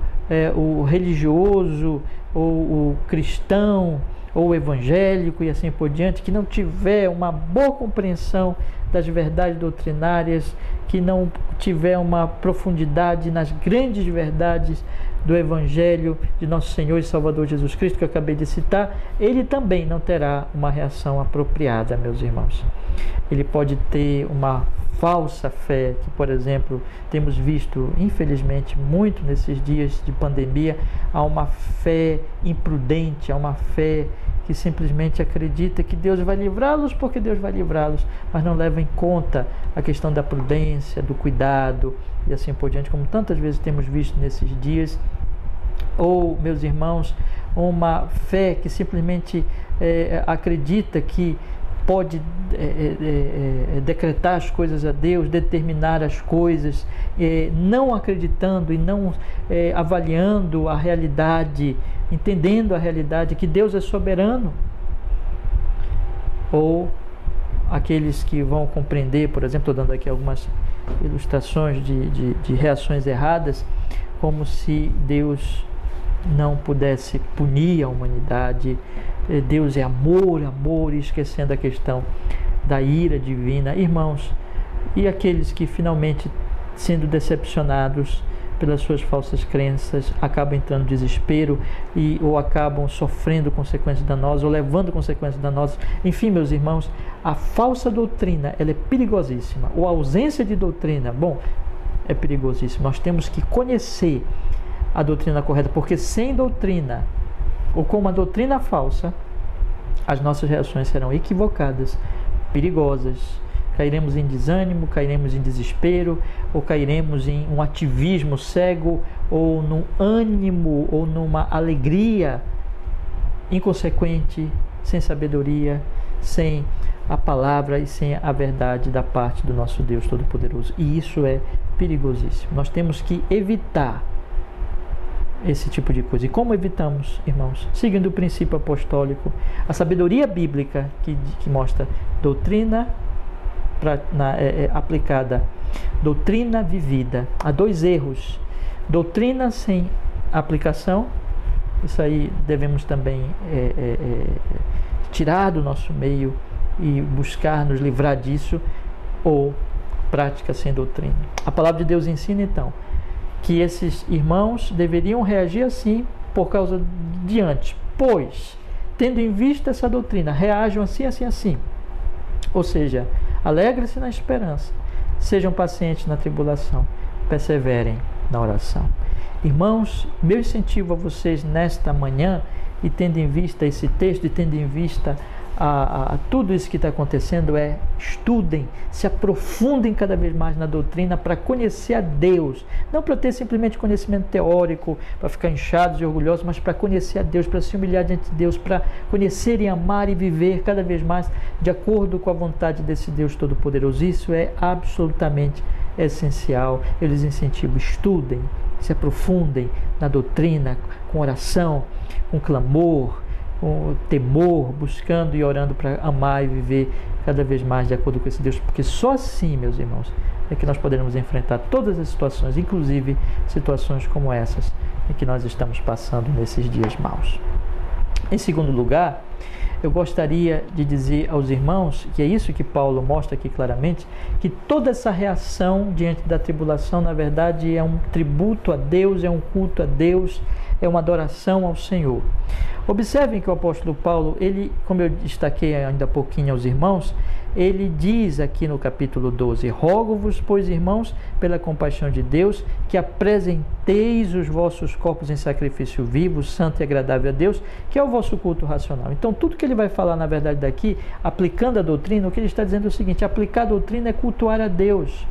o religioso ou o cristão ou evangélico e assim por diante, que não tiver uma boa compreensão das verdades doutrinárias, que não tiver uma profundidade nas grandes verdades do Evangelho de nosso Senhor e Salvador Jesus Cristo, que eu acabei de citar, ele também não terá uma reação apropriada, meus irmãos. Ele pode ter uma falsa fé, que, por exemplo, temos visto, infelizmente, muito nesses dias de pandemia, há uma fé imprudente, há uma fé que simplesmente acredita que Deus vai livrá-los porque Deus vai livrá-los, mas não leva em conta a questão da prudência, do cuidado e assim por diante, como tantas vezes temos visto nesses dias. Ou, meus irmãos, uma fé que simplesmente acredita que pode decretar as coisas a Deus, determinar as coisas, não acreditando e não avaliando a realidade, entendendo a realidade, que Deus é soberano. Ou aqueles que vão compreender, por exemplo, estou dando aqui algumas ilustrações de reações erradas, como se Deus não pudesse punir a humanidade. Deus é amor, e esquecendo a questão da ira divina. Irmãos, e aqueles que finalmente, sendo decepcionados pelas suas falsas crenças, acabam entrando em desespero ou acabam sofrendo consequências danosas ou levando consequências danosas. Enfim, meus irmãos, a falsa doutrina, ela é perigosíssima. Ou a ausência de doutrina, é perigosíssimo. Nós temos que conhecer a doutrina correta, porque sem doutrina ou com uma doutrina falsa, as nossas reações serão equivocadas, perigosas. Cairemos em desânimo, cairemos em desespero, ou cairemos em um ativismo cego, ou num ânimo, ou numa alegria inconsequente, sem sabedoria, sem a palavra e sem a verdade da parte do nosso Deus Todo-Poderoso. E isso é perigosíssimo. Nós temos que evitar esse tipo de coisa. E como evitamos, irmãos? Seguindo o princípio apostólico, a sabedoria bíblica que mostra doutrina aplicada, doutrina vivida. Há dois erros: doutrina sem aplicação, isso aí devemos também tirar do nosso meio e buscar nos livrar disso, ou prática sem doutrina. A palavra de Deus ensina então que esses irmãos deveriam reagir assim por causa de antes, pois, tendo em vista essa doutrina, reajam assim, assim, assim. Ou seja, alegrem-se na esperança, sejam pacientes na tribulação, perseverem na oração. Irmãos, meu incentivo a vocês nesta manhã, e tendo em vista esse texto, e tendo em vista a tudo isso que está acontecendo, estudem, se aprofundem cada vez mais na doutrina para conhecer a Deus, não para ter simplesmente conhecimento teórico, para ficar inchados e orgulhosos, mas para conhecer a Deus, para se humilhar diante de Deus, para conhecer e amar e viver cada vez mais de acordo com a vontade desse Deus Todo-Poderoso. Isso é absolutamente essencial. Eu lhes incentivo: estudem, se aprofundem na doutrina, com oração, com clamor, com temor, buscando e orando para amar e viver cada vez mais de acordo com esse Deus, porque só assim, meus irmãos, é que nós poderemos enfrentar todas as situações, inclusive situações como essas em que nós estamos passando nesses dias maus. Em segundo lugar, eu gostaria de dizer aos irmãos, que é isso que Paulo mostra aqui claramente, que toda essa reação diante da tribulação, na verdade, é um tributo a Deus, é um culto a Deus, é uma adoração ao Senhor. Observem que o apóstolo Paulo, ele, como eu destaquei ainda há pouquinho aos irmãos, ele diz aqui no capítulo 12: rogo-vos, pois, irmãos, pela compaixão de Deus, que apresenteis os vossos corpos em sacrifício vivo, santo e agradável a Deus, que é o vosso culto racional. Então, tudo que ele vai falar, na verdade, daqui, aplicando a doutrina, o que ele está dizendo é o seguinte: aplicar a doutrina é cultuar a Deus,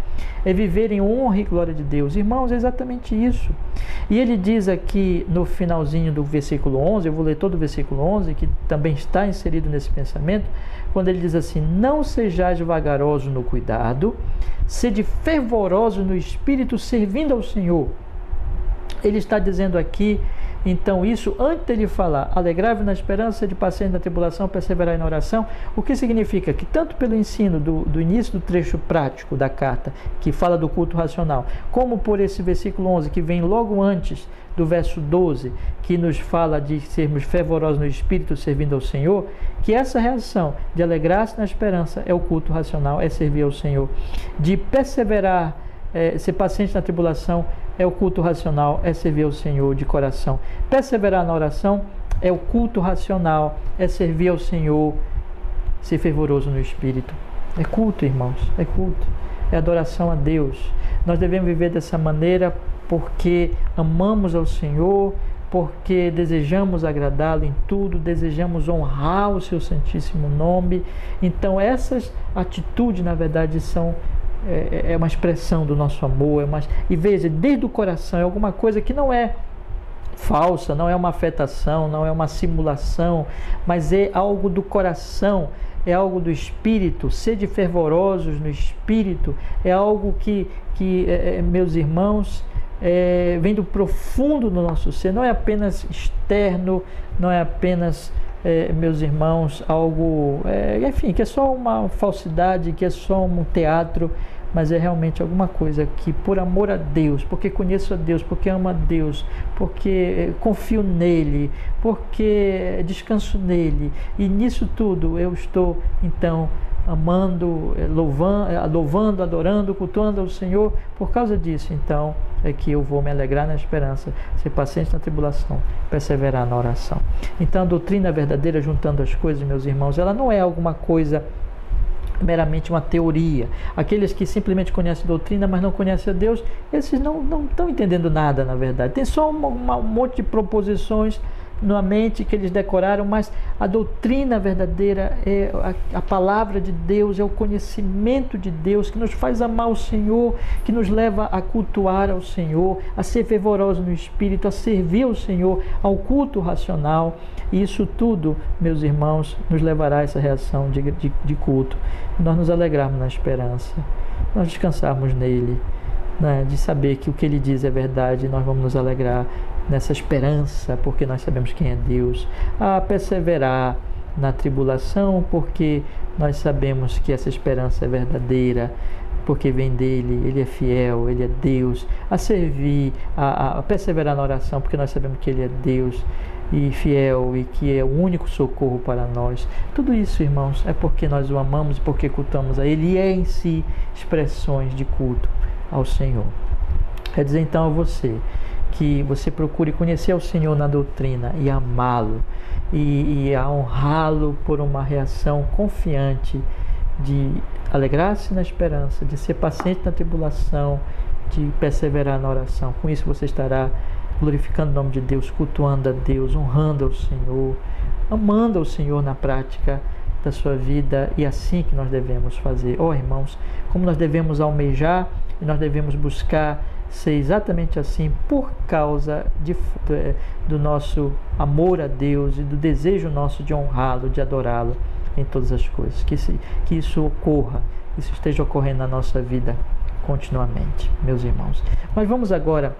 é viver em honra e glória de Deus. Irmãos, é exatamente isso. E ele diz aqui no finalzinho do versículo 11, eu vou ler todo o versículo 11, que também está inserido nesse pensamento, quando ele diz assim: não sejais vagarosos no cuidado, sede fervorosos no espírito, servindo ao Senhor. Ele está dizendo aqui, então, isso antes de ele falar: alegrai-vos na esperança, sede pacientes na tribulação, perseverai na oração. O que significa que tanto pelo ensino do início do trecho prático da carta, que fala do culto racional, como por esse versículo 11, que vem logo antes do verso 12, que nos fala de sermos fervorosos no espírito, servindo ao Senhor, que essa reação de alegrar-se na esperança é o culto racional, é servir ao Senhor. De perseverar, ser paciente na tribulação, é o culto racional, é servir ao Senhor de coração. Perseverar na oração é o culto racional, é servir ao Senhor, ser fervoroso no espírito. É culto, irmãos, é culto. é adoração a Deus. Nós devemos viver dessa maneira porque amamos ao Senhor, porque desejamos agradá-lo em tudo, desejamos honrar o seu santíssimo nome. Então essas atitudes, na verdade, são uma expressão do nosso amor, e veja, desde o coração, é alguma coisa que não é falsa, não é uma afetação, não é uma simulação, mas é algo do coração, é algo do espírito. Sede fervorosos no espírito, é algo que meus irmãos, vem do profundo do nosso ser, não é apenas externo, não é apenas, meus irmãos, algo, enfim, que é só uma falsidade, que é só um teatro, mas é realmente alguma coisa que, por amor a Deus, porque conheço a Deus, porque amo a Deus, porque confio nele, porque descanso nele, e nisso tudo eu estou, então, amando, louvando, adorando, cultuando ao Senhor. Por causa disso, então, é que eu vou me alegrar na esperança, ser paciente na tribulação, perseverar na oração. Então, a doutrina verdadeira, juntando as coisas, meus irmãos, ela não é alguma coisa meramente uma teoria. Aqueles que simplesmente conhecem a doutrina, mas não conhecem a Deus, esses não estão entendendo nada, na verdade. Tem só um monte de proposições na mente que eles decoraram, mas a doutrina verdadeira é a palavra de Deus, é o conhecimento de Deus que nos faz amar o Senhor, que nos leva a cultuar ao Senhor, a ser fervoroso no Espírito, a servir ao Senhor, ao culto racional. E isso tudo, meus irmãos, nos levará a essa reação de culto. Nós nos alegrarmos na esperança, nós descansarmos nele, né, de saber que o que ele diz é verdade, nós vamos nos alegrar nessa esperança, porque nós sabemos quem é Deus, a perseverar na tribulação, porque nós sabemos que essa esperança é verdadeira, porque vem dele, ele é fiel, ele é Deus, a servir, a perseverar na oração, porque nós sabemos que ele é Deus e fiel, e que é o único socorro para nós. Tudo isso, irmãos, é porque nós o amamos e porque cultuamos a ele, e é em si expressões de culto ao Senhor. Quer dizer então a você que você procure conhecer ao Senhor na doutrina e amá-lo, e a honrá-lo por uma reação confiante de alegrar-se na esperança, de ser paciente na tribulação, de perseverar na oração. Com isso você estará glorificando o nome de Deus, cultuando a Deus, honrando ao Senhor, amando ao Senhor na prática da sua vida, e assim que nós devemos fazer. Irmãos, como nós devemos almejar e nós devemos buscar ser exatamente assim, por causa do nosso amor a Deus e do desejo nosso de honrá-lo, de adorá-lo em todas as coisas. Que isso ocorra, isso esteja ocorrendo na nossa vida continuamente, meus irmãos. Mas vamos agora,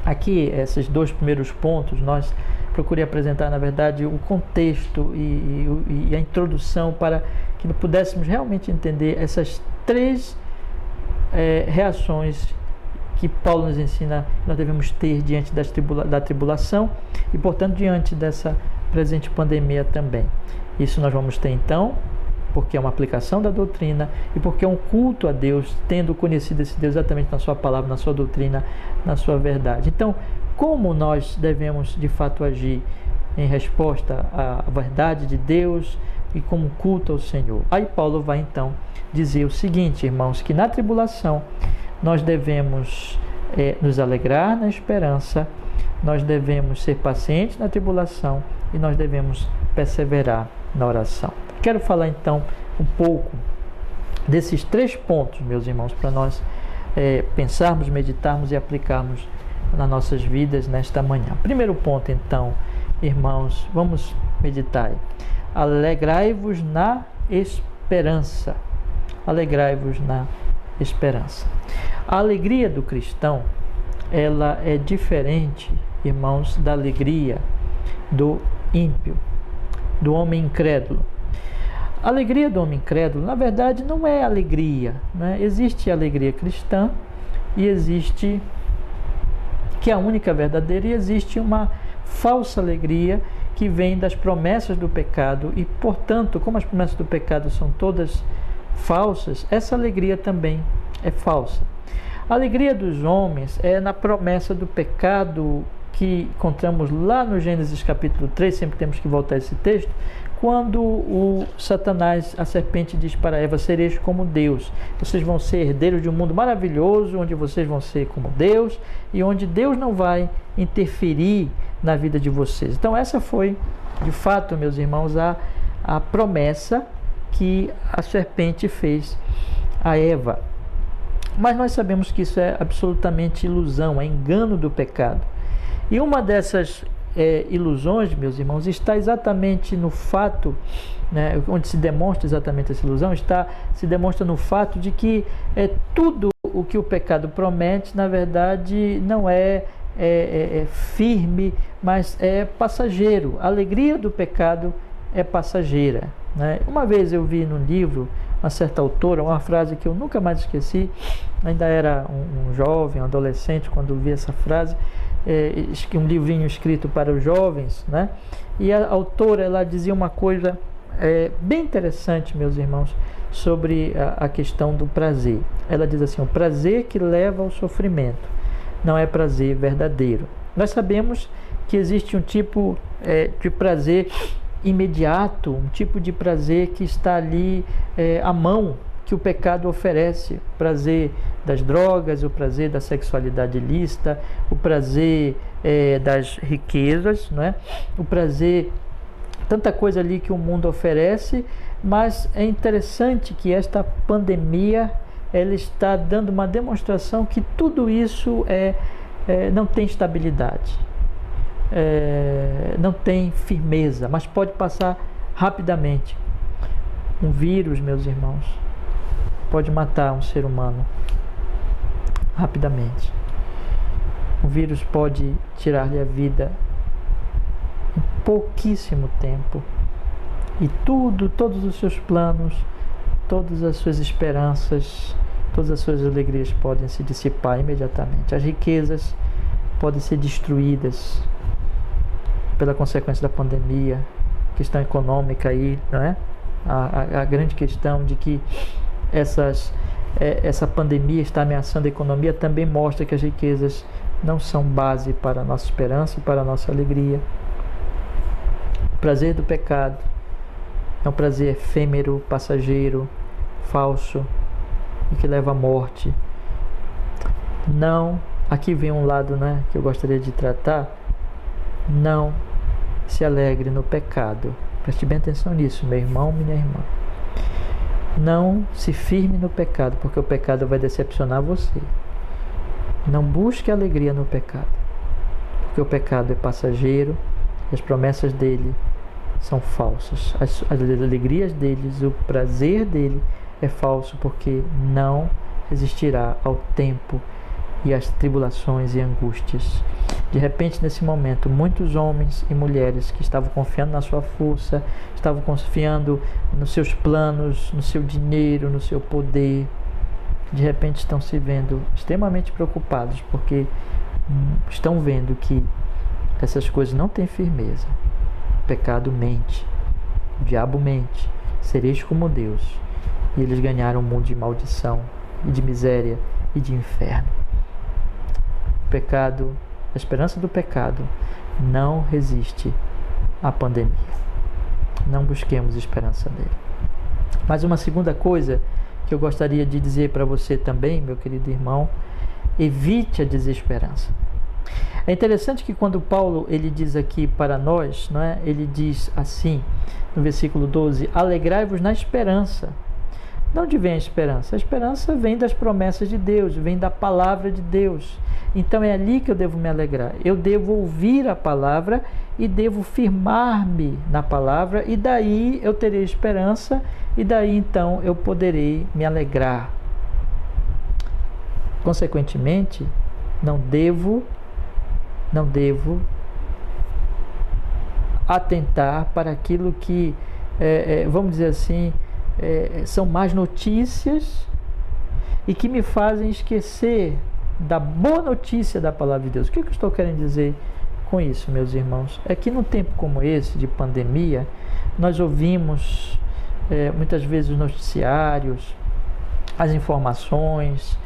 aqui, esses dois primeiros pontos, nós procurei apresentar, na verdade, o contexto e a introdução para que pudéssemos realmente entender essas três reações que Paulo nos ensina que nós devemos ter diante da tribulação e, portanto, diante dessa presente pandemia também. Isso nós vamos ter, então, porque é uma aplicação da doutrina e porque é um culto a Deus, tendo conhecido esse Deus exatamente na sua palavra, na sua doutrina, na sua verdade. Então, como nós devemos, de fato, agir em resposta à verdade de Deus e como culto ao Senhor? Aí Paulo vai, então, dizer o seguinte, irmãos, que na tribulação nós devemos nos alegrar na esperança, nós devemos ser pacientes na tribulação e nós devemos perseverar na oração. Quero falar então um pouco desses três pontos, meus irmãos, para nós pensarmos, meditarmos e aplicarmos nas nossas vidas nesta manhã. Primeiro ponto, então, irmãos, vamos meditar. Alegrai-vos na esperança. Alegrai-vos na esperança. A alegria do cristão, ela é diferente, irmãos, da alegria do ímpio, do homem incrédulo. A alegria do homem incrédulo, na verdade, não é alegria, né? Existe a alegria cristã e existe, que é a única verdadeira, e existe uma falsa alegria que vem das promessas do pecado e, portanto, como as promessas do pecado são todas falsas, essa alegria também é falsa. A alegria dos homens é na promessa do pecado que encontramos lá no Gênesis capítulo 3, sempre temos que voltar a esse texto, quando o Satanás, a serpente, diz para Eva: sereis como Deus. Vocês vão ser herdeiros de um mundo maravilhoso, onde vocês vão ser como Deus e onde Deus não vai interferir na vida de vocês. Então essa foi, de fato, meus irmãos, a promessa que a serpente fez a Eva. Mas nós sabemos que isso é absolutamente ilusão, é engano do pecado. E uma dessas ilusões, meus irmãos, está exatamente no fato, né, onde se demonstra exatamente essa ilusão, se demonstra no fato de que tudo o que o pecado promete, na verdade, não é firme, mas é passageiro. A alegria do pecado é passageira, né? Uma vez eu vi no livro uma certa autora, uma frase que eu nunca mais esqueci, ainda era um jovem, um adolescente, quando vi essa frase, um livrinho escrito para os jovens, né? E a autora, ela dizia uma coisa bem interessante, meus irmãos, sobre a questão do prazer. Ela diz assim: o prazer que leva ao sofrimento não é prazer verdadeiro. Nós sabemos que existe um tipo de prazer imediato, um tipo de prazer que está ali à mão, que o pecado oferece: o prazer das drogas, o prazer da sexualidade ilícita, o prazer das riquezas, não é? O prazer, tanta coisa ali que o mundo oferece. Mas é interessante que esta pandemia, ela está dando uma demonstração que tudo isso não tem estabilidade, não tem firmeza, mas pode passar rapidamente. Um vírus, meus irmãos, pode matar um ser humano rapidamente. O vírus pode tirar-lhe a vida em pouquíssimo tempo. E todos os seus planos, todas as suas esperanças, todas as suas alegrias podem se dissipar imediatamente. As riquezas podem ser destruídas pela consequência da pandemia, questão econômica aí, não é? A grande questão de que essa pandemia está ameaçando a economia também mostra que as riquezas não são base para a nossa esperança e para a nossa alegria. O prazer do pecado é um prazer efêmero, passageiro, falso e que leva à morte. Não, aqui vem um lado, né, que eu gostaria de tratar. Não se alegre no pecado. Preste bem atenção nisso, meu irmão, minha irmã. Não se firme no pecado, porque o pecado vai decepcionar você. Não busque alegria no pecado, porque o pecado é passageiro e as promessas dele são falsas. As alegrias deles, o prazer dele é falso, porque não resistirá ao tempo e às tribulações e angústias. De repente, nesse momento, muitos homens e mulheres que estavam confiando na sua força, estavam confiando nos seus planos, no seu dinheiro, no seu poder, de repente estão se vendo extremamente preocupados, porque estão vendo que essas coisas não têm firmeza. O pecado mente, o diabo mente, sereis como Deus. E eles ganharam um mundo de maldição, e de miséria, e de inferno. O pecado, a esperança do pecado não resiste à pandemia. Não busquemos esperança nele. Mas uma segunda coisa que eu gostaria de dizer para você também, meu querido irmão: evite a desesperança. É interessante que quando Paulo ele diz aqui para nós, não é? Ele diz assim, no versículo 12: alegrai-vos na esperança. De onde vem a esperança? A esperança vem das promessas de Deus, vem da palavra de Deus. Então é ali que eu devo me alegrar. Eu devo ouvir a palavra e devo firmar-me na palavra, e daí eu terei esperança, e daí então eu poderei me alegrar. Consequentemente, não devo atentar para aquilo que, vamos dizer assim, são más notícias e que me fazem esquecer da boa notícia da palavra de Deus. O que eu estou querendo dizer com isso, meus irmãos? É que num tempo como esse, de pandemia, nós ouvimos muitas vezes os noticiários, as informações,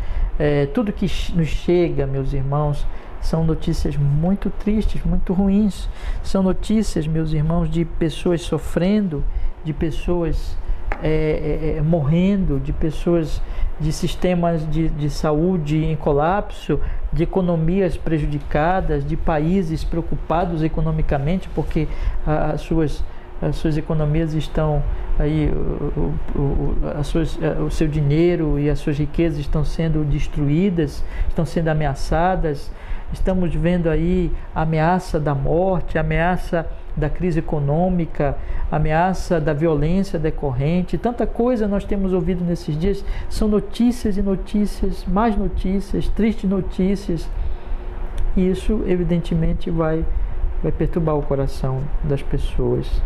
tudo que nos chega, meus irmãos, São notícias muito tristes, muito ruins. São notícias, meus irmãos, de pessoas sofrendo, de pessoas morrendo, de pessoas, de sistemas de saúde em colapso, de economias prejudicadas, de países preocupados economicamente porque as suas economias estão aí, o seu dinheiro e as suas riquezas estão sendo destruídas, estão sendo ameaçadas. Estamos vendo aí a ameaça da morte, a ameaça da crise econômica, a ameaça da violência decorrente. Tanta coisa nós temos ouvido nesses dias. São notícias e notícias, mais notícias, tristes notícias. E isso, evidentemente, vai perturbar o coração das pessoas.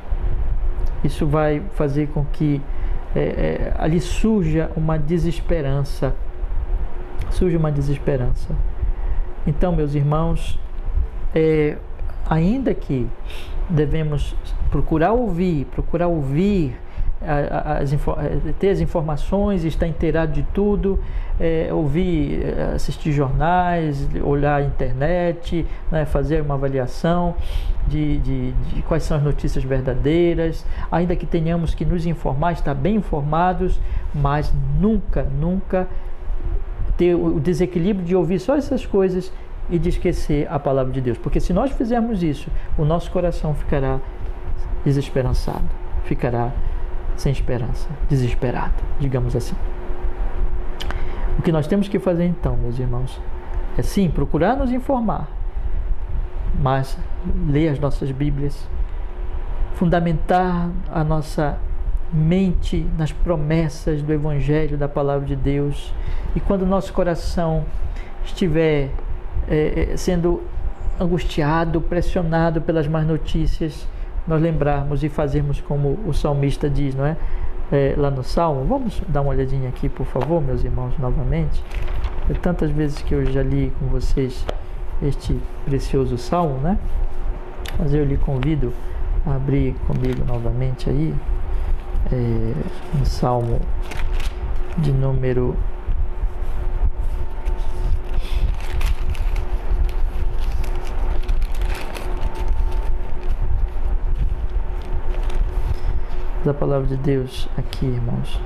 Isso vai fazer com que ali surja uma desesperança. Então, meus irmãos, ainda que devemos procurar ouvir, ter as informações, estar inteirado de tudo, ouvir, assistir jornais, olhar a internet, né, fazer uma avaliação de quais são as notícias verdadeiras, ainda que tenhamos que nos informar, estar bem informados, mas nunca ter o desequilíbrio de ouvir só essas coisas e de esquecer a palavra de Deus. Porque se nós fizermos isso, o nosso coração ficará desesperançado, ficará sem esperança, desesperado, digamos assim. O que nós temos que fazer então, meus irmãos, é sim procurar nos informar, mas ler as nossas Bíblias, fundamentar a nossa mente nas promessas do Evangelho, da Palavra de Deus. E quando o nosso coração estiver sendo angustiado, pressionado pelas más notícias, nós lembrarmos e fazermos como o salmista diz, não é? Lá no Salmo. Vamos dar uma olhadinha aqui, por favor, meus irmãos, novamente. Tantas vezes que eu já li com vocês este precioso Salmo, né? Mas eu lhe convido a abrir comigo novamente aí, no Salmo de número 1. Da palavra de Deus aqui, irmãos.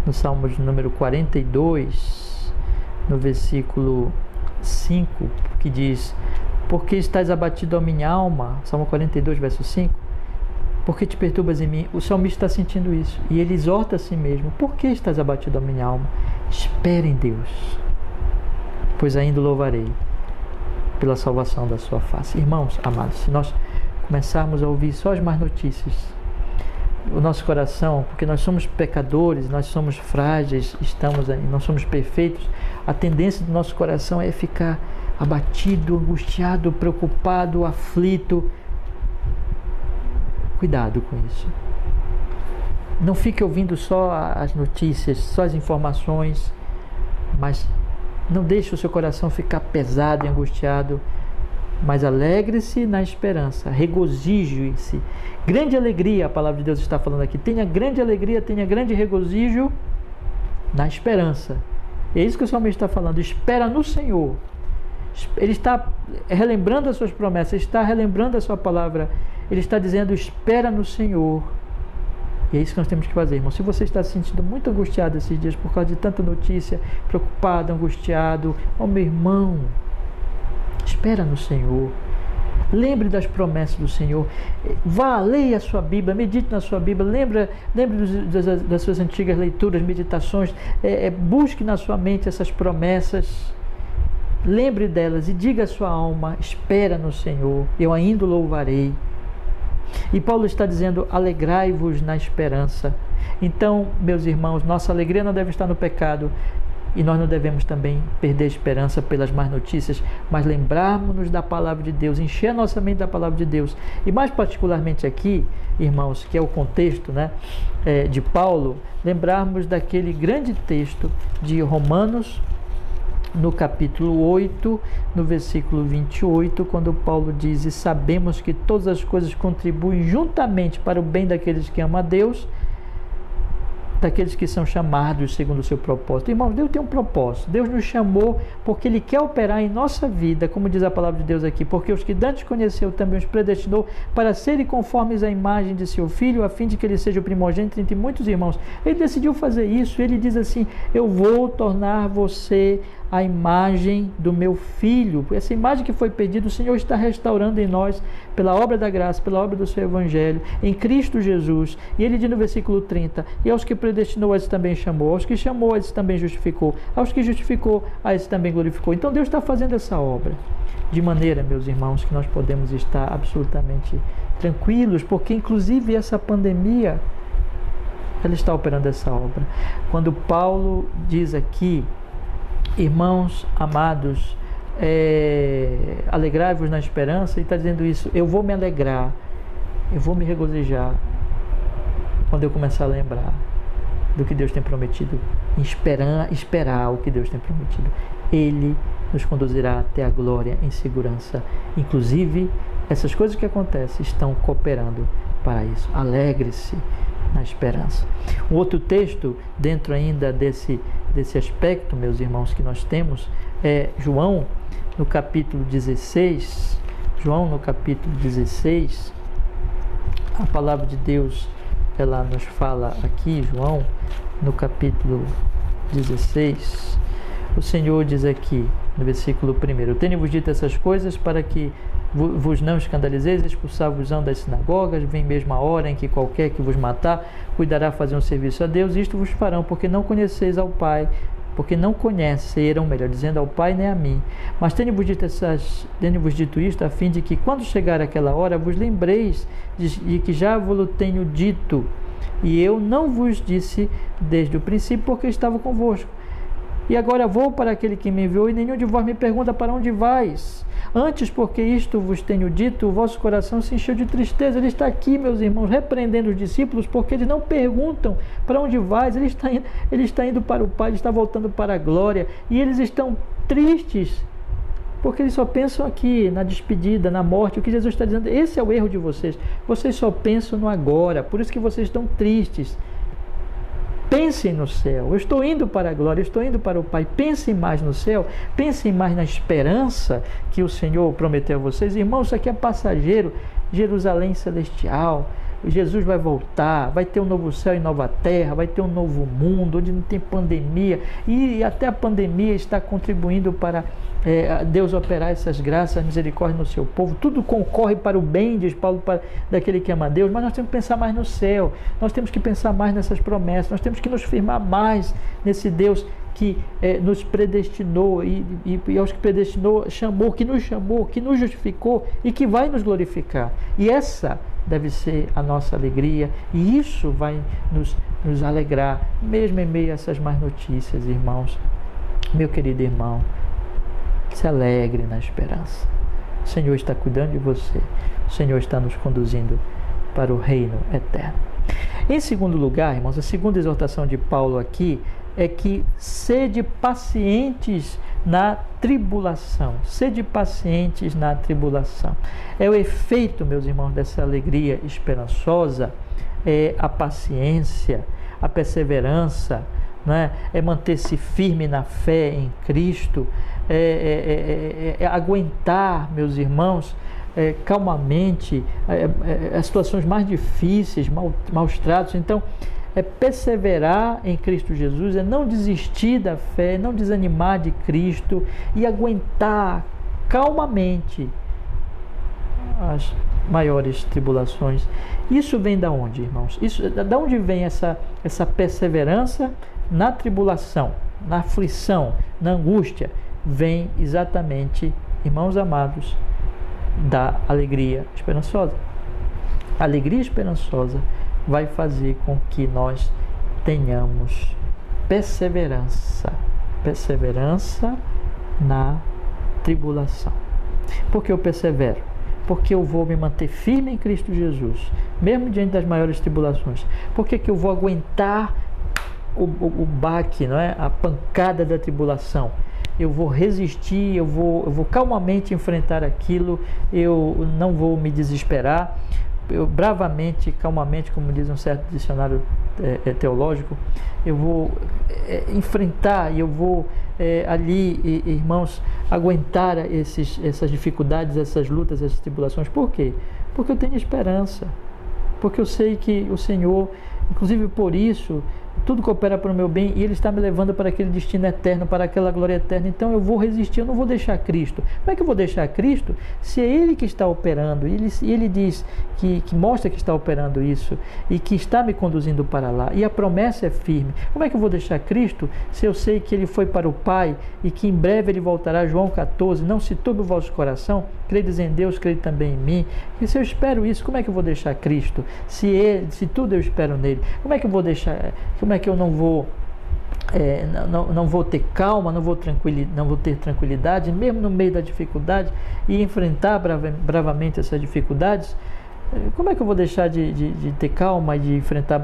No Salmo de número 42, no versículo 5, que diz: por que estás abatido, a minha alma? Salmo 42, verso 5. Por que te perturbas em mim? O salmista está sentindo isso. E ele exorta a si mesmo: por que estás abatido, a minha alma? Espera em Deus, pois ainda louvarei pela salvação da sua face. Irmãos amados, se nós começarmos a ouvir só as más notícias, o nosso coração, porque nós somos pecadores, nós somos frágeis, não somos perfeitos, a tendência do nosso coração é ficar abatido, angustiado, preocupado, aflito. Cuidado com isso. Não fique ouvindo só as notícias, só as informações, mas não deixe o seu coração ficar pesado e angustiado, mas alegre-se na esperança, regozije-se. Grande alegria, a palavra de Deus está falando aqui. Tenha grande alegria, tenha grande regozijo na esperança. É isso que o salmista está falando. Espera no Senhor. Ele está relembrando as suas promessas, ele está relembrando a sua palavra. Ele está dizendo: espera no Senhor. E é isso que nós temos que fazer, irmão. Se você está se sentindo muito angustiado esses dias por causa de tanta notícia, preocupado, angustiado, meu irmão, espera no Senhor. Lembre das promessas do Senhor. Vá, leia a sua Bíblia, medite na sua Bíblia, lembre das suas antigas leituras, meditações, busque na sua mente essas promessas, lembre delas e diga à sua alma: espera no Senhor, eu ainda o louvarei. E Paulo está dizendo: alegrai-vos na esperança. Então, meus irmãos, nossa alegria não deve estar no pecado, e nós não devemos também perder a esperança pelas más notícias, mas lembrarmos-nos da palavra de Deus, encher a nossa mente da palavra de Deus. E mais particularmente aqui, irmãos, que é o contexto, né, de Paulo, lembrarmos daquele grande texto de Romanos, no capítulo 8, no versículo 28, quando Paulo diz: e sabemos que todas as coisas contribuem juntamente para o bem daqueles que amam a Deus, daqueles que são chamados segundo o seu propósito. Irmãos, Deus tem um propósito. Deus nos chamou porque Ele quer operar em nossa vida, como diz a palavra de Deus aqui, porque os que dantes conheceu também os predestinou para serem conformes à imagem de seu Filho, a fim de que Ele seja o primogênito entre muitos irmãos. Ele decidiu fazer isso. Ele diz assim: eu vou tornar você a imagem do meu Filho. Essa imagem que foi perdida, o Senhor está restaurando em nós pela obra da graça, pela obra do seu Evangelho, em Cristo Jesus. E ele diz no versículo 30: e aos que predestinou, a esses também chamou, aos que chamou, a esses também justificou, aos que justificou, a esses também glorificou. Então Deus está fazendo essa obra de maneira, meus irmãos, que nós podemos estar absolutamente tranquilos, porque inclusive essa pandemia, ela está operando essa obra. Quando Paulo diz aqui: irmãos amados, alegrai-vos na esperança, e está dizendo isso: eu vou me alegrar, eu vou me regozijar quando eu começar a lembrar do que Deus tem prometido, esperar o que Deus tem prometido. Ele nos conduzirá até a glória em segurança. Inclusive, essas coisas que acontecem estão cooperando para isso. Alegre-se na esperança. Um outro texto, dentro ainda desse aspecto, meus irmãos, que nós temos, é João, no capítulo 16. João, no capítulo 16, a palavra de Deus, ela nos fala aqui, João, no capítulo 16, o Senhor diz aqui, no versículo 1: tenho-vos dito essas coisas para que vos não escandalizeis, expulsar-vos-ão das sinagogas, vem mesmo a hora em que qualquer que vos matar cuidará fazer um serviço a Deus, isto vos farão, porque não conheceis ao Pai, porque não conheceram, melhor dizendo, ao Pai nem a mim. Mas tenho-vos dito isto, a fim de que, quando chegar aquela hora, vos lembreis de que já vos tenho dito, e eu não vos disse desde o princípio, porque estava convosco. E agora vou para aquele que me enviou, e nenhum de vós me pergunta: para onde vais? Antes, porque isto vos tenho dito, o vosso coração se encheu de tristeza. Ele está aqui, meus irmãos, repreendendo os discípulos, porque eles não perguntam: para onde vais? Ele está indo para o Pai, ele está voltando para a glória, e eles estão tristes, porque eles só pensam aqui na despedida, na morte. O que Jesus está dizendo: esse é o erro de vocês. Vocês só pensam no agora, por isso que vocês estão tristes. Pensem no céu. Eu estou indo para a glória, eu estou indo para o Pai. Pensem mais no céu, pensem mais na esperança que o Senhor prometeu a vocês. Irmãos, isso aqui é passageiro. Jerusalém celestial, Jesus vai voltar, vai ter um novo céu e nova terra, vai ter um novo mundo, onde não tem pandemia, e até a pandemia está contribuindo para Deus operar essas graças, misericórdia no seu povo. Tudo concorre para o bem, diz Paulo, daquele que ama a Deus. Mas nós temos que pensar mais no céu, nós temos que pensar mais nessas promessas, nós temos que nos firmar mais nesse Deus que nos predestinou e aos que predestinou, chamou, que nos justificou e que vai nos glorificar. E essa deve ser a nossa alegria, e isso vai nos alegrar, mesmo em meio a essas más notícias, irmãos. Meu querido irmão, se alegre na esperança. O Senhor está cuidando de você, o Senhor está nos conduzindo para o reino eterno. Em segundo lugar, irmãos, a segunda exortação de Paulo aqui é que sede pacientes na tribulação. Sede pacientes na tribulação. É o efeito, meus irmãos, dessa alegria esperançosa, é a paciência, a perseverança, não é? É manter-se firme na fé em Cristo, é aguentar, meus irmãos, calmamente as situações mais difíceis, maus tratos. Então, é perseverar em Cristo Jesus, é não desistir da fé, não desanimar de Cristo e aguentar calmamente as maiores tribulações. Isso vem da onde, irmãos? Da onde vem essa perseverança na tribulação, na aflição, na angústia? Vem exatamente, irmãos amados, da alegria esperançosa. A alegria esperançosa vai fazer com que nós tenhamos perseverança na tribulação. Por que eu persevero? Porque eu vou me manter firme em Cristo Jesus, mesmo diante das maiores tribulações. Por que eu vou aguentar o baque, não é? A pancada da tribulação? eu vou resistir, eu vou calmamente enfrentar aquilo, eu não vou me desesperar, eu bravamente, calmamente, como diz um certo dicionário teológico, eu vou enfrentar e eu vou ali, irmãos, aguentar essas dificuldades, essas lutas, essas tribulações. Por quê? Porque eu tenho esperança, porque eu sei que o Senhor, inclusive por isso, tudo coopera para o meu bem e Ele está me levando para aquele destino eterno, para aquela glória eterna. Então eu vou resistir, eu não vou deixar Cristo. Como é que eu vou deixar Cristo se é Ele que está operando? Ele diz que mostra que está operando isso e que está me conduzindo para lá. E a promessa é firme. Como é que eu vou deixar Cristo se eu sei que Ele foi para o Pai e que em breve Ele voltará? João 14, não se turbe o vosso coração, credes em Deus, crede também em mim. E se eu espero isso, como é que eu vou deixar Cristo? Se tudo eu espero nele, como é que eu vou deixar? Como é que eu não vou não vou ter calma, não vou ter tranquilidade, mesmo no meio da dificuldade, e enfrentar bravamente essas dificuldades? Como é que eu vou deixar de ter calma e de enfrentar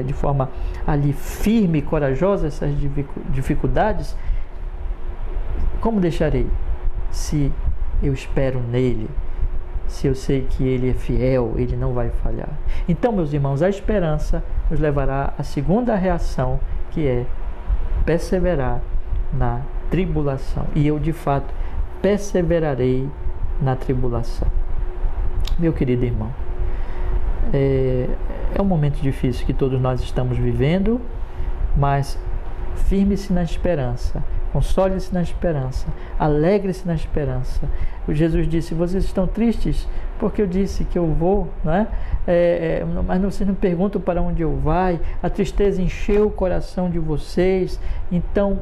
de forma ali firme e corajosa essas dificuldades? Como deixarei? Se eu espero nele, se eu sei que Ele é fiel, Ele não vai falhar. Então, meus irmãos, a esperança nos levará à segunda reação, que é perseverar na tribulação. E eu, de fato, perseverarei na tribulação. Meu querido irmão, é um momento difícil que todos nós estamos vivendo, mas firme-se na esperança, console-se na esperança, alegre-se na esperança. O Jesus disse: vocês estão tristes porque eu disse que eu vou, não é? Mas vocês não perguntam para onde eu vou. A tristeza encheu o coração de vocês. Então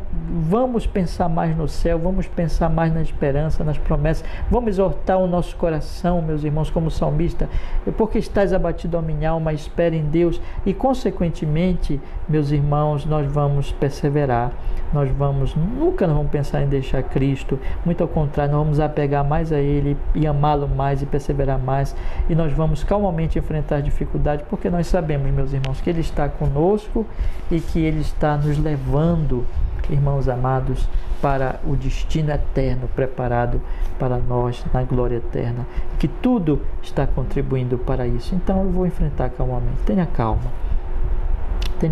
vamos pensar mais no céu, vamos pensar mais na esperança, nas promessas, vamos exortar o nosso coração, meus irmãos, como salmista: porque estás abatido a minha alma, espera em Deus. E consequentemente, meus irmãos, nós vamos perseverar, nunca vamos pensar em deixar Cristo, muito ao contrário, nós vamos apegar mais a Ele e amá-lo mais e perseverar mais, e nós vamos calmamente enfrentar dificuldades, porque nós sabemos, meus irmãos, que Ele está conosco e que Ele está nos levando, irmãos amados, para o destino eterno preparado para nós na glória eterna, que tudo está contribuindo para isso. Então eu vou enfrentar calmamente. Tenha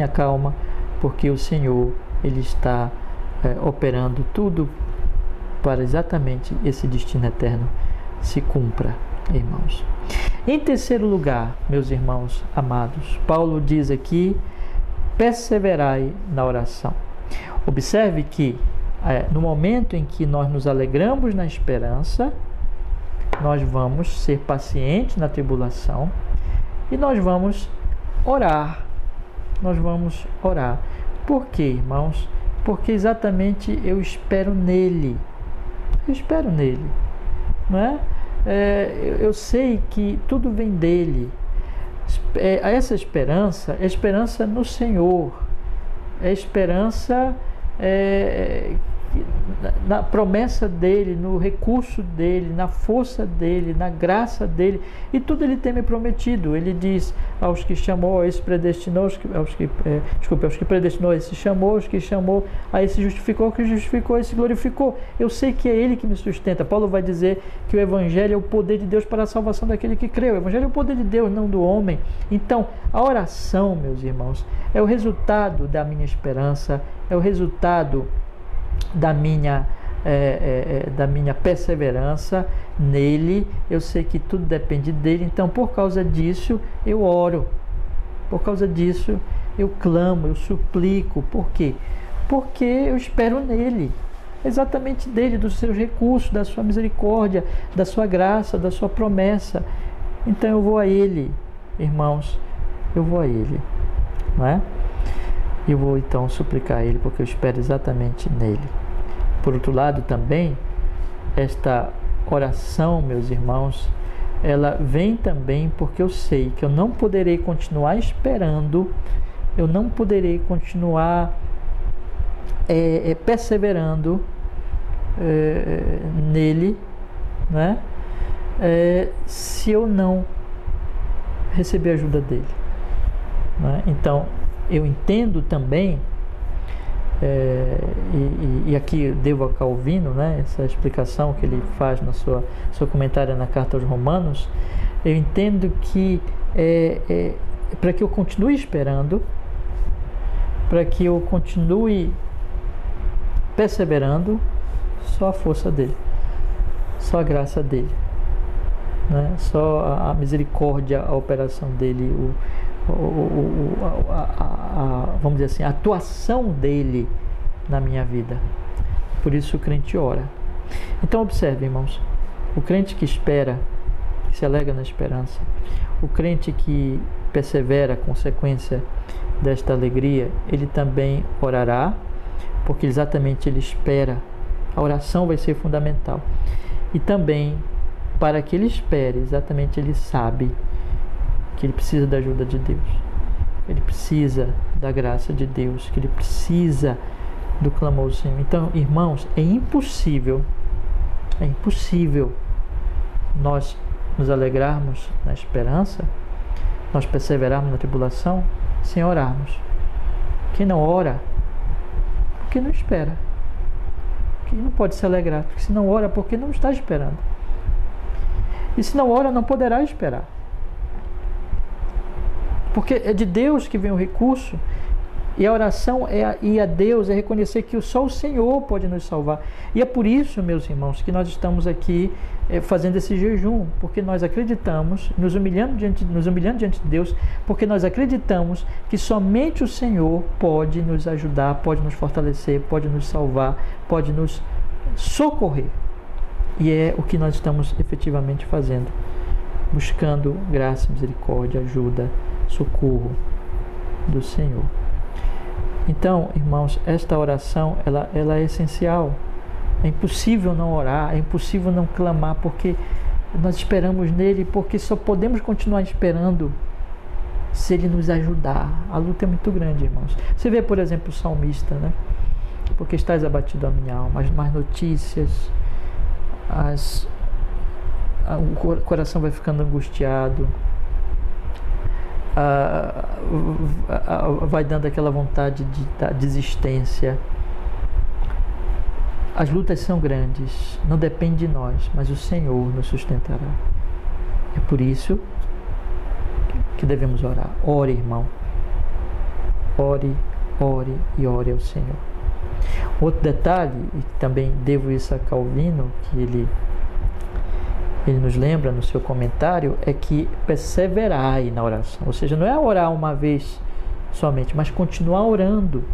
calma, porque o Senhor, Ele está operando tudo para exatamente esse destino eterno se cumpra, irmãos. Em terceiro lugar, meus irmãos amados, Paulo diz aqui: perseverai na oração. Observe que no momento em que nós nos alegramos na esperança, nós vamos ser pacientes na tribulação e nós vamos orar. Por quê, irmãos? Porque exatamente eu espero nele, não é? Eu sei que tudo vem dele. Essa esperança é esperança no Senhor, é esperança na promessa dele, no recurso dele, na força dele, na graça dele, e tudo ele tem me prometido. Ele diz: aos que chamou, a esse predestinou, aos que predestinou, a esse chamou, aos que chamou, a esse justificou, aos que justificou, a esse glorificou. Eu sei que é ele que me sustenta. Paulo vai dizer que o Evangelho é o poder de Deus para a salvação daquele que crê. O Evangelho é o poder de Deus, não do homem. Então, a oração, meus irmãos, é o resultado da minha esperança, é o resultado da minha perseverança nele. Eu sei que tudo depende dele, então por causa disso eu oro, por causa disso eu clamo, eu suplico. Por quê? Porque eu espero nele, exatamente dele, dos seus recursos, da sua misericórdia, da sua graça, da sua promessa. Então eu vou a ele, irmãos, eu vou a ele, não é? Eu vou então suplicar a ele, porque eu espero exatamente nele. Por outro lado também, esta oração, meus irmãos, ela vem também porque eu sei que eu não poderei continuar esperando, eu não poderei continuar perseverando nele, né? Se eu não receber a ajuda dele, né? Então, eu entendo também E aqui devo a Calvino, né, essa explicação que ele faz no seu comentário na Carta aos Romanos. Eu entendo que para que eu continue esperando, para que eu continue perseverando, só a força dele, só a graça dele, né? Só a misericórdia, a operação dele, vamos dizer assim, a atuação dele na minha vida. Por isso o crente ora. Então observe, irmãos, o crente que espera, que se alegra na esperança, o crente que persevera a consequência desta alegria, ele também orará, porque exatamente ele espera. A oração vai ser fundamental. E também, para que ele espere, exatamente ele sabe que ele precisa da ajuda de Deus, que ele precisa da graça de Deus, que ele precisa do clamor do Senhor. Então, irmãos, é impossível nós nos alegrarmos na esperança, nós perseverarmos na tribulação, sem orarmos. Quem não ora, porque não espera. Quem não pode se alegrar, porque se não ora, porque não está esperando. E se não ora, não poderá esperar. Porque é de Deus que vem o recurso, e a oração a Deus é reconhecer que só o Senhor pode nos salvar. E é por isso, meus irmãos, que nós estamos aqui fazendo esse jejum, porque nós acreditamos, nos humilhando diante de Deus, porque nós acreditamos que somente o Senhor pode nos ajudar, pode nos fortalecer, pode nos salvar, pode nos socorrer. E é o que nós estamos efetivamente fazendo, buscando graça, misericórdia, ajuda, socorro do Senhor. Então, irmãos, esta oração ela é essencial. É impossível não orar, é impossível não clamar, porque nós esperamos nele, porque só podemos continuar esperando se ele nos ajudar. A luta é muito grande, irmãos. Você vê, por exemplo, o salmista, né? Porque estás abatido a minha alma, as más notícias, o coração vai ficando angustiado, vai dando aquela vontade da desistência. As lutas são grandes, não depende de nós, mas o Senhor nos sustentará. É por isso que devemos orar. Ore, irmão. Ore, ore e ore ao Senhor. Outro detalhe, e também devo isso a Calvino, que ele nos lembra no seu comentário, é que perseverai na oração. Ou seja, não é orar uma vez somente, mas continuar orando,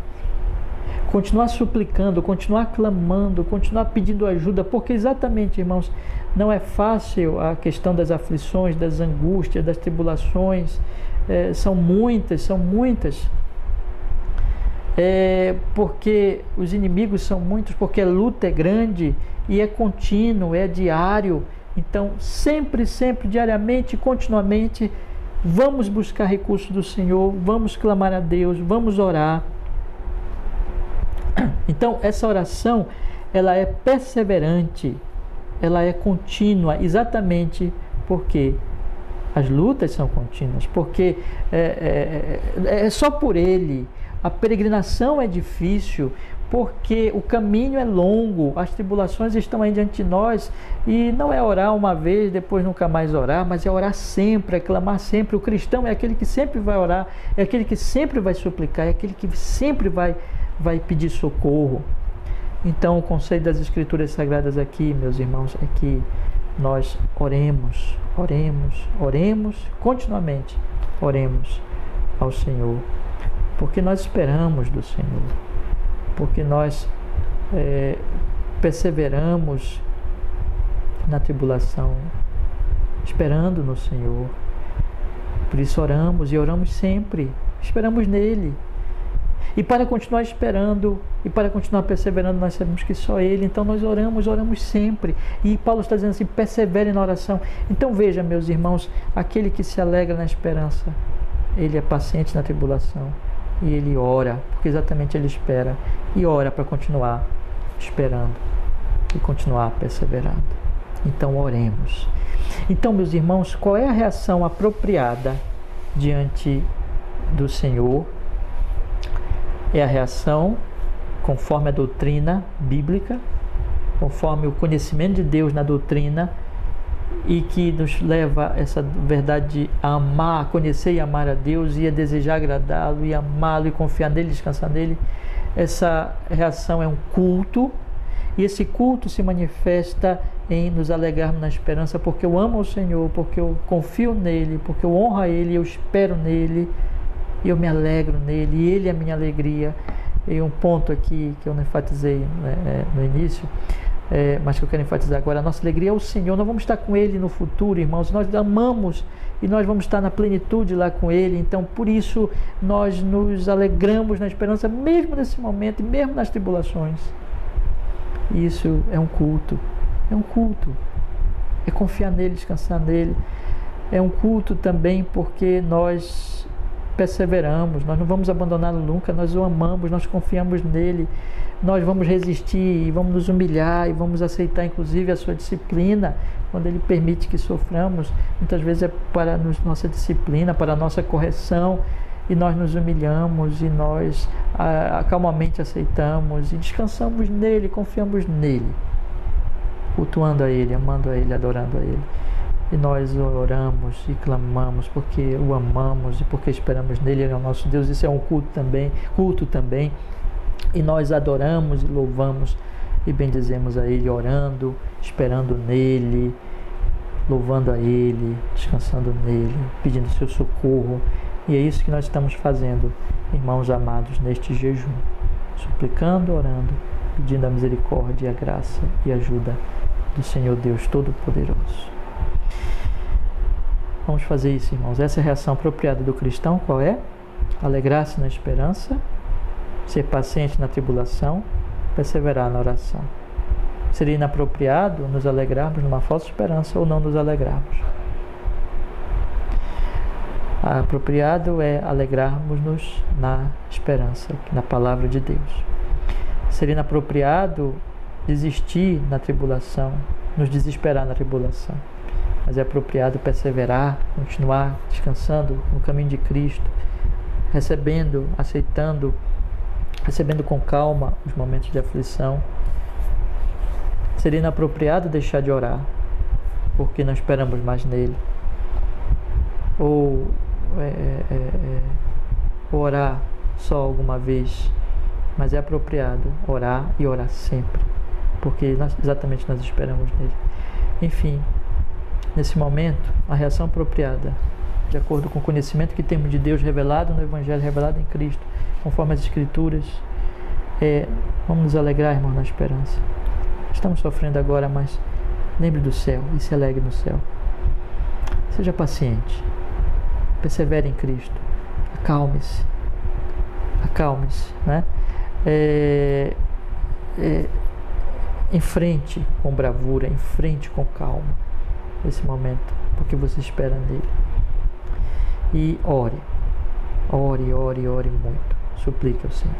continuar suplicando, continuar clamando, continuar pedindo ajuda, porque exatamente, irmãos, não é fácil a questão das aflições, das angústias, das tribulações, são muitas, porque os inimigos são muitos, porque a luta é grande e é contínuo, é diário. Então, sempre, diariamente, continuamente, vamos buscar recursos do Senhor, vamos clamar a Deus, vamos orar. Então, essa oração, ela é perseverante, ela é contínua, exatamente porque as lutas são contínuas, porque é só por Ele. A peregrinação é difícil, porque o caminho é longo, as tribulações estão aí diante de nós, e não é orar uma vez, depois nunca mais orar, mas é orar sempre, é clamar sempre. O cristão é aquele que sempre vai orar, é aquele que sempre vai suplicar, é aquele que sempre vai pedir socorro. Então, o conselho das Escrituras Sagradas aqui, meus irmãos, é que nós oremos continuamente, oremos ao Senhor, porque nós esperamos do Senhor, porque nós perseveramos na tribulação, esperando no Senhor. Por isso oramos, e oramos sempre, esperamos nele. E para continuar esperando, e para continuar perseverando, nós sabemos que só Ele. Então nós oramos sempre. E Paulo está dizendo assim, persevere na oração. Então veja, meus irmãos, aquele que se alegra na esperança, ele é paciente na tribulação. E ele ora, porque exatamente ele espera. E ora para continuar esperando e continuar perseverando. Então oremos. Então, meus irmãos, qual é a reação apropriada diante do Senhor? É a reação conforme a doutrina bíblica, conforme o conhecimento de Deus na doutrina, e que nos leva a essa verdade de amar, conhecer e amar a Deus, e a desejar agradá-lo, e amá-lo, e confiar nele, descansar nele. Essa reação é um culto, e esse culto se manifesta em nos alegrarmos na esperança, porque eu amo o Senhor, porque eu confio nele, porque eu honro a ele, eu espero nele, e eu me alegro nele, e ele é a minha alegria. E um ponto aqui que eu não enfatizei no início, mas que eu quero enfatizar agora: a nossa alegria é o Senhor. Nós vamos estar com ele no futuro, irmãos. Nós amamos e nós vamos estar na plenitude lá com ele. Então, por isso, nós nos alegramos na esperança, mesmo nesse momento, e mesmo nas tribulações. Isso é um culto. É um culto. É confiar nele, descansar nele. É um culto também porque nós perseveramos, nós não vamos abandoná-lo nunca, nós o amamos, nós confiamos nele, nós vamos resistir, e vamos nos humilhar, e vamos aceitar inclusive a sua disciplina, quando ele permite que soframos. Muitas vezes é para nossa disciplina, para a nossa correção, e nós nos humilhamos, e nós calmamente aceitamos, e descansamos nele, confiamos nele, cultuando a ele, amando a ele, adorando a ele. E nós oramos e clamamos porque o amamos e porque esperamos nele. Ele é o nosso Deus. Isso é um culto também. E nós adoramos e louvamos e bendizemos a ele, orando, esperando nele, louvando a ele, descansando nele, pedindo seu socorro. E é isso que nós estamos fazendo, irmãos amados, neste jejum, suplicando, orando, pedindo a misericórdia, a graça e a ajuda do Senhor Deus Todo-Poderoso. Vamos fazer isso, irmãos. Essa é a reação apropriada do cristão. Qual é? Alegrar-se na esperança, ser paciente na tribulação, perseverar na oração. Seria inapropriado nos alegrarmos numa falsa esperança ou não nos alegrarmos. Apropriado é alegrarmos-nos na esperança, na palavra de Deus. Seria inapropriado desistir na tribulação, nos desesperar na tribulação. Mas é apropriado perseverar, continuar descansando no caminho de Cristo, recebendo, aceitando, recebendo com calma os momentos de aflição. Seria inapropriado deixar de orar, porque não esperamos mais nele. Ou orar só alguma vez, mas é apropriado orar e orar sempre, porque exatamente nós esperamos nele. Enfim, nesse momento, a reação apropriada, de acordo com o conhecimento que temos de Deus revelado no Evangelho, revelado em Cristo, conforme as Escrituras, vamos nos alegrar, irmão, na esperança. Estamos sofrendo agora, mas lembre do céu e se alegre no céu. Seja paciente, persevere em Cristo, acalme-se, né? Enfrente com bravura, enfrente com calma esse momento, porque você espera nele. E ore muito, suplique ao Senhor.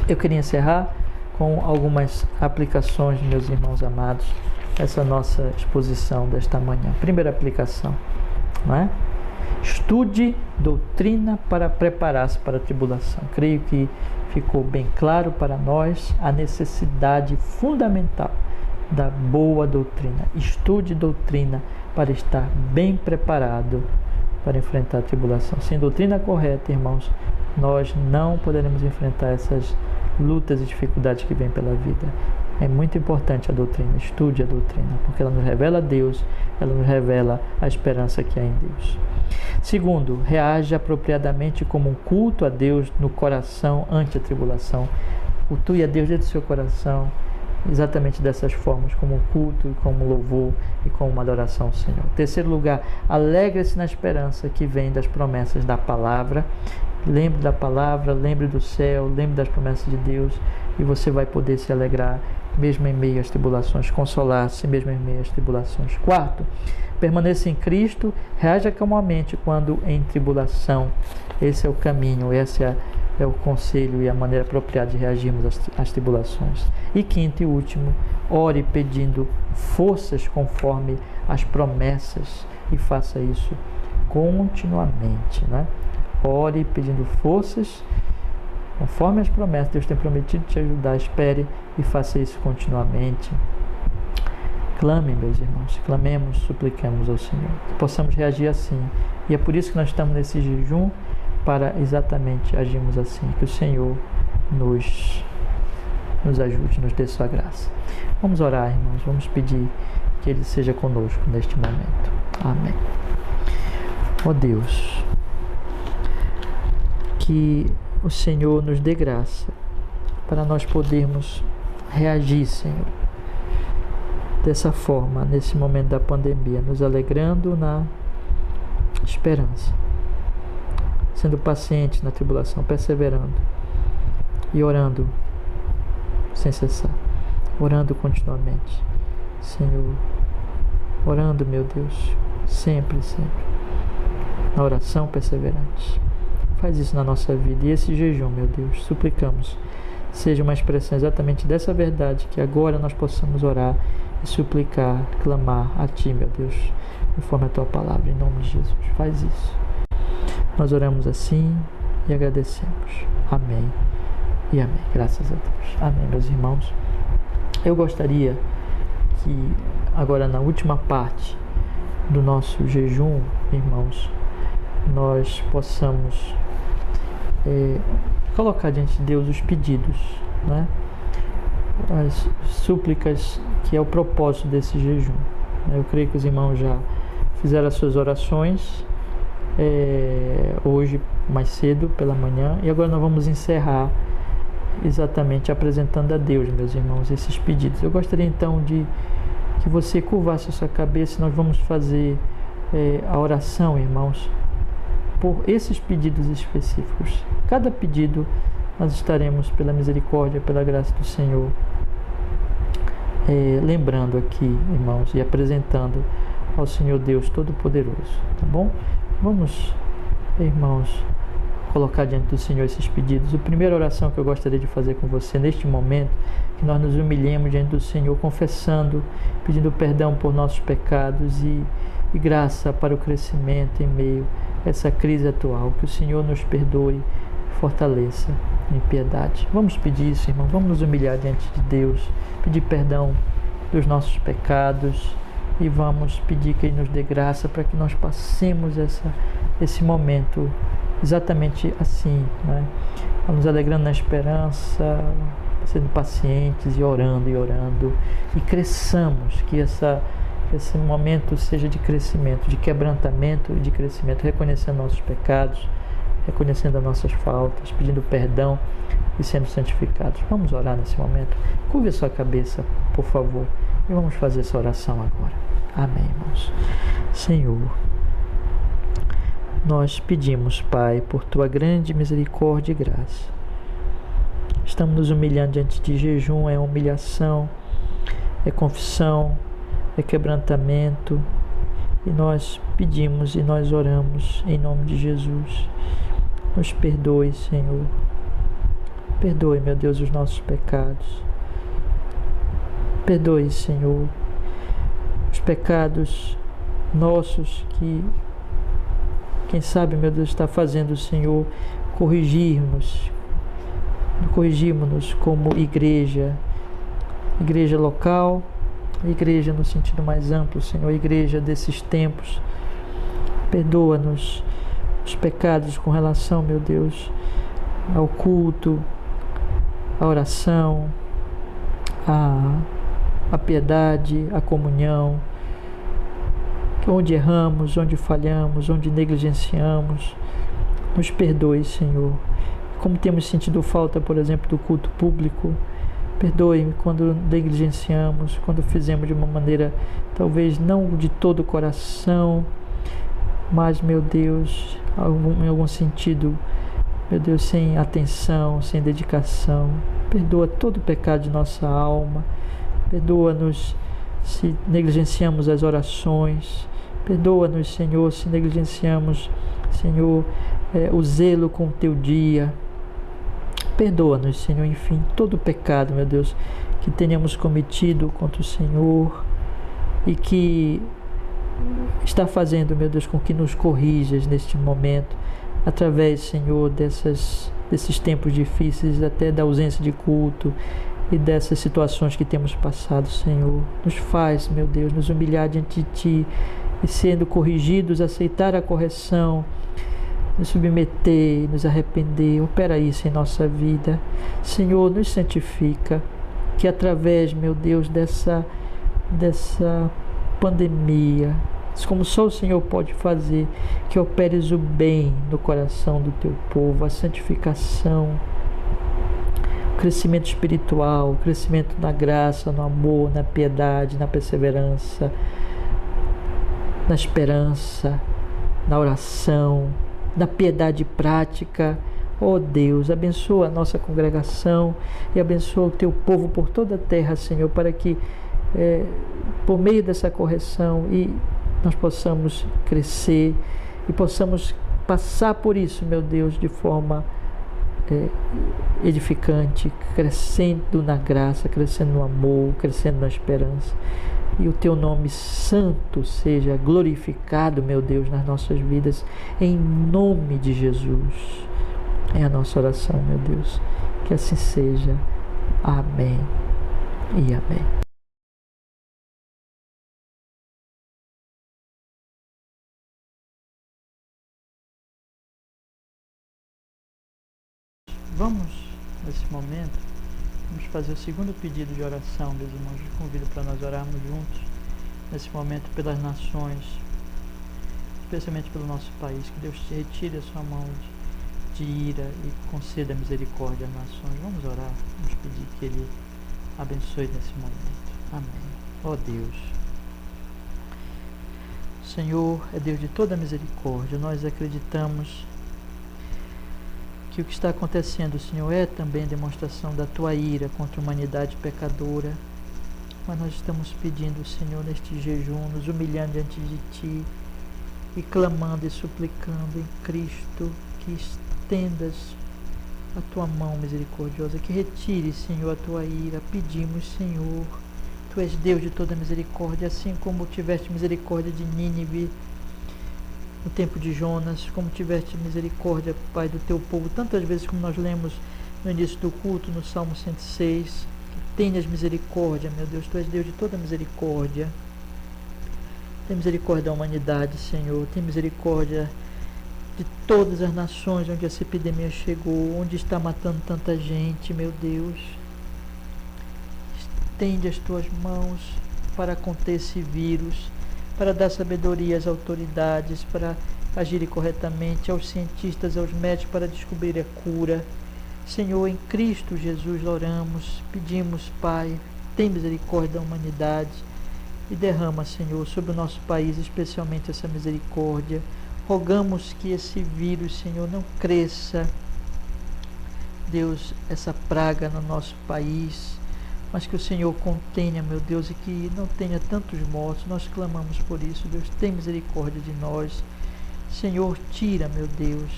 Eu queria encerrar com algumas aplicações, meus irmãos amados, essa nossa exposição desta manhã. Primeira aplicação, não é? Estude doutrina para preparar-se para a tribulação. Creio que ficou bem claro para nós a necessidade fundamental da boa doutrina. Estude doutrina para estar bem preparado para enfrentar a tribulação. Sem doutrina correta, irmãos, nós não poderemos enfrentar essas lutas e dificuldades que vêm pela vida. É muito importante a doutrina. Estude a doutrina, porque ela nos revela Deus, ela nos revela a esperança que há em Deus. Segundo, reage apropriadamente como um culto a Deus no coração ante a tribulação. Cultue a Deus dentro do seu coração, exatamente dessas formas, como um culto, como um louvor e como uma adoração ao Senhor. Terceiro lugar, alegre-se na esperança que vem das promessas da palavra. Lembre da palavra, lembre do céu, lembre das promessas de Deus, e você vai poder se alegrar mesmo em meio às tribulações, consolar-se mesmo em meio às tribulações. Quarto, permaneça em Cristo, reaja calmamente quando em tribulação. Esse é o caminho, esse é o conselho e a maneira apropriada de reagirmos às tribulações. E quinto e último, ore pedindo forças conforme as promessas, e faça isso continuamente, né? Ore pedindo forças Conforme as promessas, Deus tem prometido te ajudar. Espere e faça isso continuamente. Clame, meus irmãos, clamemos, suplicamos ao Senhor, que possamos reagir assim. E é por isso que nós estamos nesse jejum, para exatamente agirmos assim, que o Senhor nos ajude, nos dê sua graça. Vamos orar, irmãos, vamos pedir que Ele seja conosco neste momento. Amém. Ó Deus, que o Senhor nos dê graça para nós podermos reagir, Senhor, dessa forma, nesse momento da pandemia, nos alegrando na esperança, sendo pacientes na tribulação, perseverando e orando sem cessar, orando continuamente, Senhor, orando, meu Deus, sempre, na oração perseverante. Faz isso na nossa vida. E esse jejum, meu Deus, suplicamos, seja uma expressão exatamente dessa verdade, que agora nós possamos orar e suplicar, clamar a Ti, meu Deus, conforme a Tua palavra, em nome de Jesus. Faz isso. Nós oramos assim e agradecemos. Amém e amém. Graças a Deus. Amém, meus irmãos. Eu gostaria que agora, na última parte do nosso jejum, irmãos, nós possamos colocar diante de Deus os pedidos, né? As súplicas, que é o propósito desse jejum. Eu creio que os irmãos já fizeram as suas orações hoje mais cedo pela manhã, e agora nós vamos encerrar exatamente apresentando a Deus, meus irmãos, esses pedidos. Eu gostaria então de que você curvasse a sua cabeça, e nós vamos fazer a oração, irmãos, por esses pedidos específicos. Cada pedido nós estaremos, pela misericórdia, pela graça do Senhor, lembrando aqui, irmãos, e apresentando ao Senhor Deus Todo-Poderoso, tá bom? Vamos, irmãos, colocar diante do Senhor esses pedidos. A primeira oração que eu gostaria de fazer com você neste momento, que nós nos humilhemos diante do Senhor, confessando, pedindo perdão por nossos pecados e graça para o crescimento em meio a essa crise atual. Que o Senhor nos perdoe, fortaleça em piedade. Vamos pedir isso, irmão. Vamos nos humilhar diante de Deus, pedir perdão dos nossos pecados, e vamos pedir que Ele nos dê graça para que nós passemos esse momento exatamente assim, né? Nos alegrando na esperança, sendo pacientes e orando, e cresçamos, que esse momento seja de crescimento, de quebrantamento e de crescimento, reconhecendo nossos pecados, reconhecendo as nossas faltas, pedindo perdão e sendo santificados. Vamos orar nesse momento. Curve a sua cabeça, por favor, e vamos fazer essa oração agora. Amém, irmãos. Senhor, nós pedimos, Pai, por Tua grande misericórdia e graça. Estamos nos humilhando diante de jejum, é humilhação, é confissão, é quebrantamento, e nós pedimos e nós oramos em nome de Jesus. Nos perdoe, Senhor. Perdoe, meu Deus, os nossos pecados. Perdoe, Senhor, os pecados nossos que, quem sabe, meu Deus, está fazendo o Senhor corrigirmos como igreja local, igreja no sentido mais amplo, Senhor, igreja desses tempos. Perdoa-nos os pecados com relação, meu Deus, ao culto, à oração, à piedade, à comunhão, onde erramos, onde falhamos, onde negligenciamos. Nos perdoe, Senhor. Como temos sentido falta, por exemplo, do culto público, perdoe-me quando negligenciamos, quando fizemos de uma maneira talvez não de todo o coração, mas, meu Deus, em algum sentido, meu Deus, sem atenção, sem dedicação. Perdoa todo o pecado de nossa alma. Perdoa-nos se negligenciamos as orações. Perdoa-nos, Senhor, se negligenciamos, Senhor, o zelo com o Teu dia. Perdoa-nos, Senhor, enfim, todo o pecado, meu Deus, que tenhamos cometido contra o Senhor e que está fazendo, meu Deus, com que nos corrijas neste momento, através, Senhor, desses tempos difíceis, até da ausência de culto e dessas situações que temos passado, Senhor. Nos faz, meu Deus, nos humilhar diante de Ti e, sendo corrigidos, aceitar a correção, nos submeter, nos arrepender. Opera isso em nossa vida. Senhor, nos santifica, que através, meu Deus, dessa pandemia, como só o Senhor pode fazer, que operes o bem no coração do Teu povo, a santificação, o crescimento espiritual, o crescimento na graça, no amor, na piedade, na perseverança, na esperança, na oração, na piedade prática. Ó Deus, abençoa a nossa congregação e abençoa o Teu povo por toda a terra, Senhor, para que por meio dessa correção nós possamos crescer e possamos passar por isso, meu Deus, de forma edificante, crescendo na graça, crescendo no amor, crescendo na esperança. E o Teu nome santo seja glorificado, meu Deus, nas nossas vidas, em nome de Jesus. É a nossa oração, meu Deus. Que assim seja. Amém e amém. Vamos, nesse momento, vamos fazer o segundo pedido de oração, meus irmãos. Eu convido para nós orarmos juntos, nesse momento, pelas nações, especialmente pelo nosso país. Que Deus te retire a sua mão de ira e conceda misericórdia às nações. Vamos orar, vamos pedir que Ele abençoe nesse momento. Amém. Ó Deus, Senhor é Deus de toda misericórdia. Nós acreditamos que o que está acontecendo, Senhor, é também demonstração da Tua ira contra a humanidade pecadora. Mas nós estamos pedindo, Senhor, neste jejum, nos humilhando diante de Ti e clamando e suplicando em Cristo que estendas a Tua mão misericordiosa, que retire, Senhor, a Tua ira. Pedimos, Senhor, Tu és Deus de toda misericórdia, assim como tiveste misericórdia de Nínive no tempo de Jonas, como tiveste misericórdia, Pai, do Teu povo, tantas vezes como nós lemos no início do culto, no Salmo 106, que tenhas misericórdia, meu Deus, Tu és Deus de toda misericórdia. Tem misericórdia da humanidade, Senhor, tem misericórdia de todas as nações onde essa epidemia chegou, onde está matando tanta gente, meu Deus. Estende as Tuas mãos para conter esse vírus, para dar sabedoria às autoridades, para agirem corretamente, aos cientistas, aos médicos, para descobrir a cura. Senhor, em Cristo Jesus oramos, pedimos, Pai, tem misericórdia da humanidade e derrama, Senhor, sobre o nosso país, especialmente essa misericórdia. Rogamos que esse vírus, Senhor, não cresça, Deus, essa praga no nosso país, mas que o Senhor contenha, meu Deus, e que não tenha tantos mortos. Nós clamamos por isso. Deus, tem misericórdia de nós. Senhor, tira, meu Deus,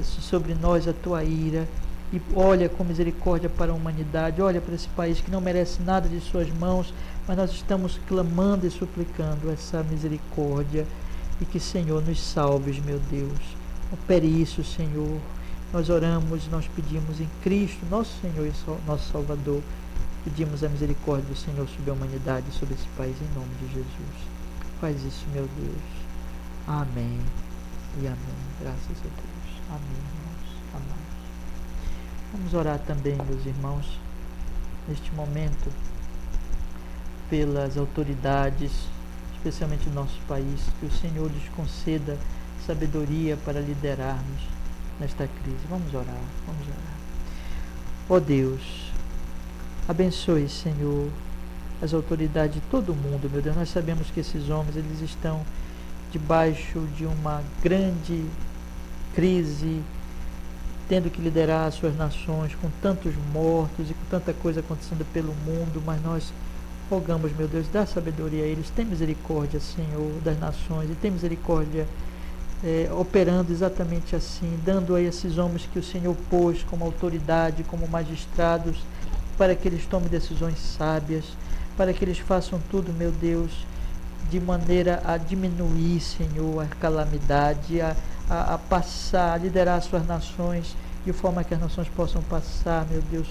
sobre nós a Tua ira e olha com misericórdia para a humanidade, olha para esse país que não merece nada de Suas mãos, mas nós estamos clamando e suplicando essa misericórdia e que, Senhor, nos salves, meu Deus. Opere isso, Senhor. Nós oramos, nós pedimos em Cristo, nosso Senhor e nosso Salvador, pedimos a misericórdia do Senhor sobre a humanidade e sobre esse país, em nome de Jesus. Faz isso, meu Deus. Amém e amém. Graças a Deus. Amém, irmãos. Amém. Vamos orar também, meus irmãos, neste momento, pelas autoridades, especialmente no nosso país, que o Senhor lhes conceda sabedoria para liderarmos nesta crise. Vamos orar, vamos orar. Ó Deus, abençoe, Senhor, as autoridades de todo o mundo, meu Deus. Nós sabemos que esses homens, eles estão debaixo de uma grande crise, tendo que liderar as suas nações, com tantos mortos e com tanta coisa acontecendo pelo mundo, mas nós rogamos, meu Deus, dá sabedoria a eles. Tem misericórdia, Senhor, das nações, e tem misericórdia operando exatamente assim, dando a esses homens que o Senhor pôs como autoridade, como magistrados, para que eles tomem decisões sábias, para que eles façam tudo, meu Deus, de maneira a diminuir, Senhor, a calamidade, a passar, a liderar as suas nações de forma que as nações possam passar, meu Deus,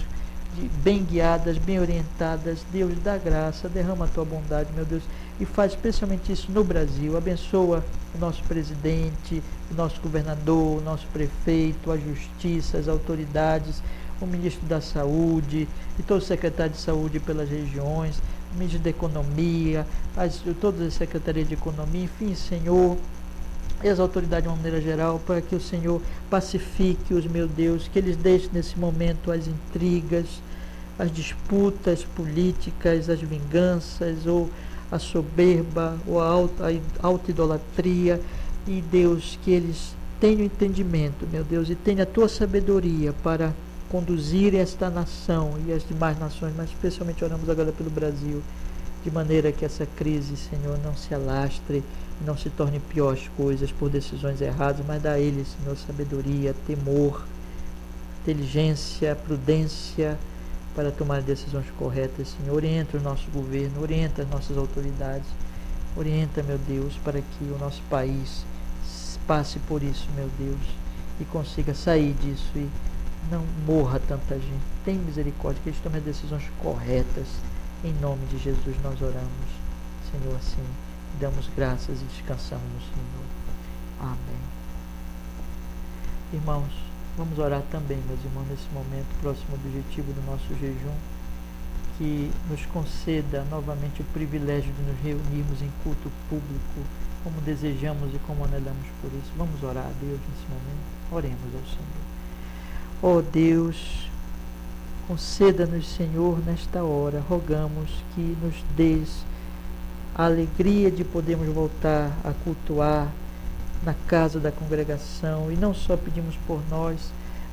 bem guiadas, bem orientadas. Deus, dá graça, derrama a tua bondade, meu Deus, e faz especialmente isso no Brasil. Abençoa o nosso presidente, o nosso governador, o nosso prefeito, a justiça, as autoridades, o ministro da saúde e todo o secretário de saúde pelas regiões, o ministro da economia, todas as secretarias de economia, enfim, Senhor, e as autoridades de uma maneira geral, para que o Senhor pacifique-os, meu Deus, que eles deixem nesse momento as intrigas, as disputas políticas, as vinganças, ou a soberba, ou a auto-idolatria, e Deus, que eles tenham entendimento, meu Deus, e tenha a tua sabedoria para conduzir esta nação e as demais nações, mas especialmente oramos agora pelo Brasil, de maneira que essa crise, Senhor, não se alastre, não se torne pior as coisas por decisões erradas, mas dá a eles, Senhor, sabedoria, temor, inteligência, prudência para tomar decisões corretas, Senhor. Orienta o nosso governo, orienta as nossas autoridades, orienta, meu Deus, para que o nosso país passe por isso, meu Deus, e consiga sair disso e não morra tanta gente. Tem misericórdia, que eles tomem decisões corretas. Em nome de Jesus nós oramos, Senhor, assim, damos graças e descansamos no Senhor. Amém. Irmãos, vamos orar também, meus irmãos, nesse momento, próximo do objetivo do nosso jejum, que nos conceda novamente o privilégio de nos reunirmos em culto público, como desejamos e como anelamos por isso. Vamos orar a Deus nesse momento. Oremos ao Senhor. Ó Deus, conceda-nos, Senhor, nesta hora, rogamos que nos dês a alegria de podermos voltar a cultuar na casa da congregação, e não só pedimos por nós,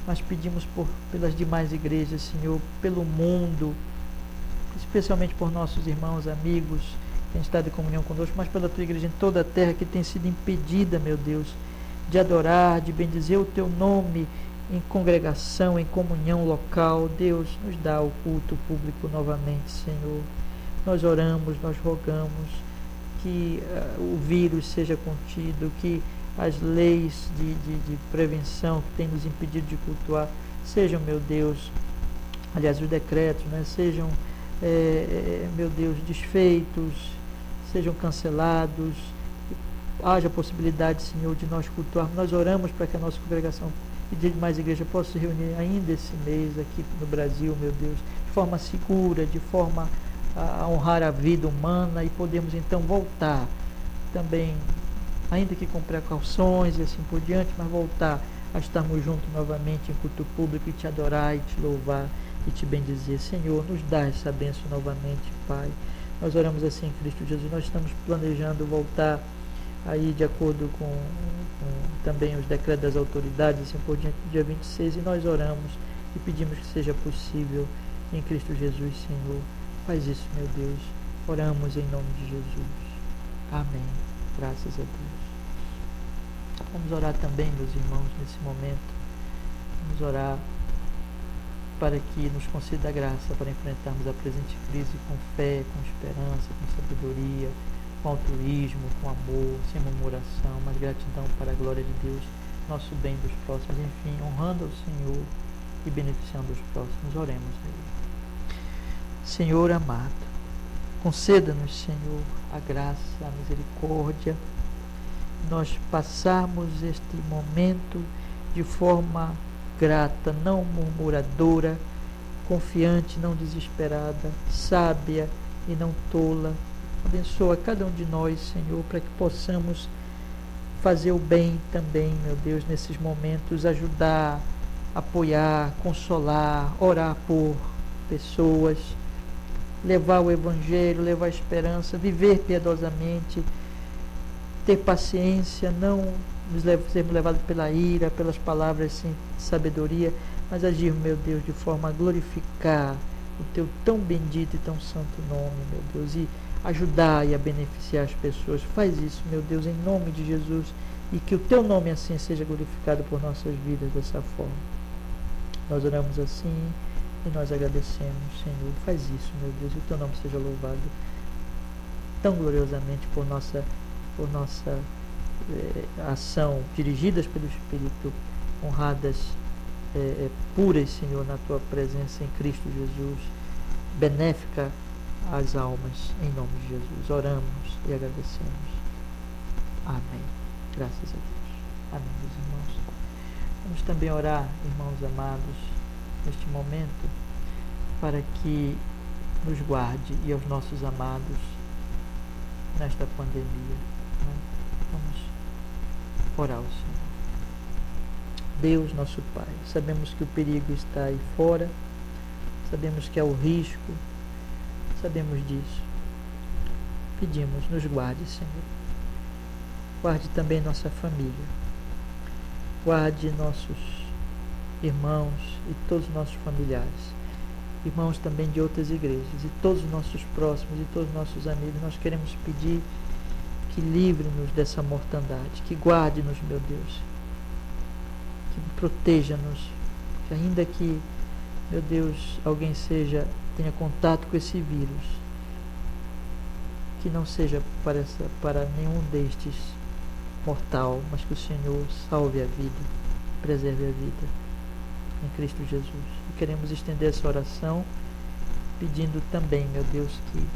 mas pedimos pelas demais igrejas, Senhor, pelo mundo, especialmente por nossos irmãos, amigos, que têm estado em comunhão conosco, mas pela tua igreja em toda a terra, que tem sido impedida, meu Deus, de adorar, de bendizer o teu nome em congregação, em comunhão local. Deus, nos dá o culto público novamente, Senhor. Nós oramos, nós rogamos que o vírus seja contido, que as leis de prevenção que têm nos impedido de cultuar sejam, meu Deus, aliás, os decretos, né, sejam, meu Deus, desfeitos, sejam cancelados, haja possibilidade, Senhor, de nós cultuarmos. Nós oramos para que a nossa congregação e de mais igreja possa se reunir ainda esse mês aqui no Brasil, meu Deus, de forma segura, de forma a honrar a vida humana, e podemos então voltar também, ainda que com precauções e assim por diante, mas voltar a estarmos juntos novamente em culto público e te adorar e te louvar e te bendizer. Senhor, nos dá essa bênção novamente, Pai. Nós oramos assim em Cristo Jesus. Nós estamos planejando voltar aí de acordo com também os decretos das autoridades, assim por diante, dia 26, e nós oramos e pedimos que seja possível em Cristo Jesus, Senhor. Faz isso, meu Deus. Oramos em nome de Jesus. Amém. Graças a Deus. Vamos orar também, meus irmãos, nesse momento. Vamos orar para que nos conceda a graça para enfrentarmos a presente crise com fé, com esperança, com sabedoria, com altruísmo, com amor, sem murmuração, mas gratidão para a glória de Deus, nosso bem dos próximos, enfim, honrando ao Senhor e beneficiando os próximos. Oremos a Ele. Senhor amado, conceda-nos, Senhor, a graça, a misericórdia, nós passarmos este momento de forma grata, não murmuradora, confiante, não desesperada, sábia e não tola. Abençoa cada um de nós, Senhor, para que possamos fazer o bem também, meu Deus, nesses momentos, ajudar, apoiar, consolar, orar por pessoas, levar o Evangelho, levar a esperança, viver piedosamente, ter paciência, não sermos levados pela ira, pelas palavras sem sabedoria, mas agir, meu Deus, de forma a glorificar o teu tão bendito e tão santo nome, meu Deus, e ajudar e a beneficiar as pessoas. Faz isso, meu Deus, em nome de Jesus, e que o teu nome assim seja glorificado por nossas vidas dessa forma. Nós oramos assim e nós agradecemos, Senhor. Faz isso, meu Deus, e o teu nome seja louvado tão gloriosamente por nossa ação, dirigidas pelo Espírito, honradas, puras, Senhor, na Tua presença em Cristo Jesus, benéfica às almas, em nome de Jesus. Oramos e agradecemos. Amém. Graças a Deus. Amém, meus irmãos. Vamos também orar, irmãos amados, neste momento, para que nos guarde e aos nossos amados nesta pandemia. Vamos orar ao Senhor. Deus, nosso Pai, sabemos que o perigo está aí fora, sabemos que há o risco, sabemos disso. Pedimos, nos guarde, Senhor. Guarde também nossa família. Guarde nossos irmãos e todos os nossos familiares. Irmãos também de outras igrejas, e todos os nossos próximos, e todos os nossos amigos. Nós queremos pedir que livre-nos dessa mortandade, que guarde-nos, meu Deus, que proteja-nos, que ainda que, meu Deus, alguém tenha contato com esse vírus, que não seja para nenhum destes mortal, mas que o Senhor salve a vida, preserve a vida em Cristo Jesus. E queremos estender essa oração pedindo também, meu Deus, que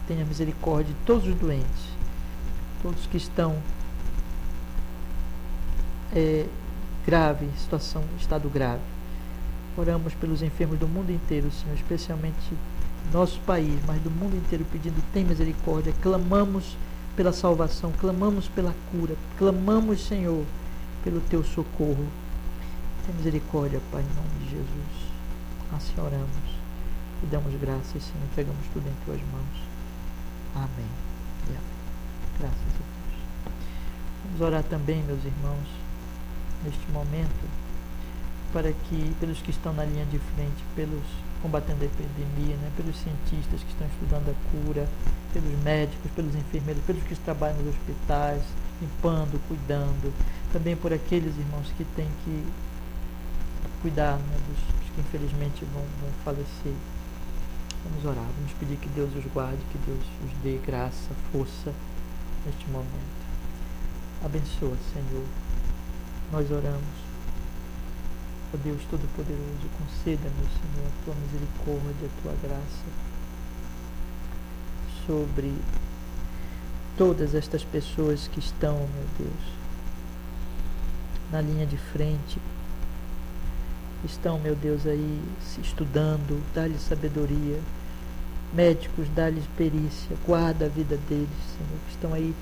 tenha misericórdia de todos os doentes, todos que estão grave, estado grave. Oramos pelos enfermos do mundo inteiro, Senhor, especialmente do nosso país, mas do mundo inteiro, pedindo, tem misericórdia. Clamamos pela salvação, clamamos pela cura, clamamos, Senhor, pelo Teu socorro. Tem misericórdia, Pai, em nome de Jesus. Assim oramos e damos graças, Senhor, entregamos tudo em Tuas mãos. Amém e amém. Graças a Deus. Vamos orar também, meus irmãos, neste momento, para que, pelos que estão na linha de frente, pelos combatendo a epidemia, pelos cientistas que estão estudando a cura, pelos médicos, pelos enfermeiros, pelos que trabalham nos hospitais, limpando, cuidando, também por aqueles irmãos que têm que cuidar, dos que infelizmente vão falecer. Vamos orar, vamos pedir que Deus os guarde, que Deus os dê graça, força neste momento. Abençoa, Senhor. Nós oramos. Ó Deus Todo-Poderoso, conceda-nos, Senhor, a Tua misericórdia, a Tua graça sobre todas estas pessoas que estão, meu Deus, na linha de frente, estão, meu Deus, aí se estudando. Dá-lhes sabedoria. Médicos, dá-lhes perícia. Guarda a vida deles, Senhor, que estão aí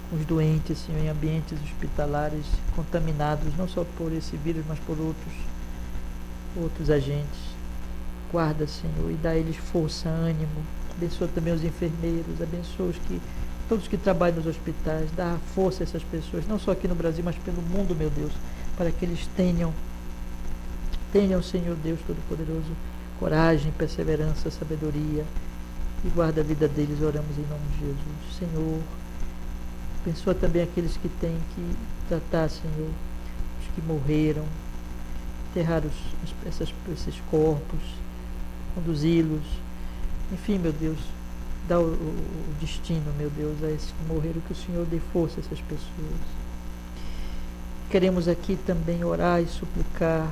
com os doentes, Senhor, em ambientes hospitalares contaminados, não só por esse vírus, mas por outros agentes. Guarda, Senhor, e dá a eles força, ânimo. Abençoa também os enfermeiros, abençoa todos que trabalham nos hospitais. Dá força a essas pessoas, não só aqui no Brasil, mas pelo mundo, meu Deus, para que eles tenham, Senhor Deus Todo-Poderoso, coragem, perseverança, sabedoria, e guarda a vida deles. Oramos em nome de Jesus. Senhor, abençoa também aqueles que têm que tratar, Senhor, os que morreram, enterrar esses corpos, conduzi-los, enfim, meu Deus, dá o destino, meu Deus, a esses que morreram, que o Senhor dê força a essas pessoas. Queremos aqui também orar e suplicar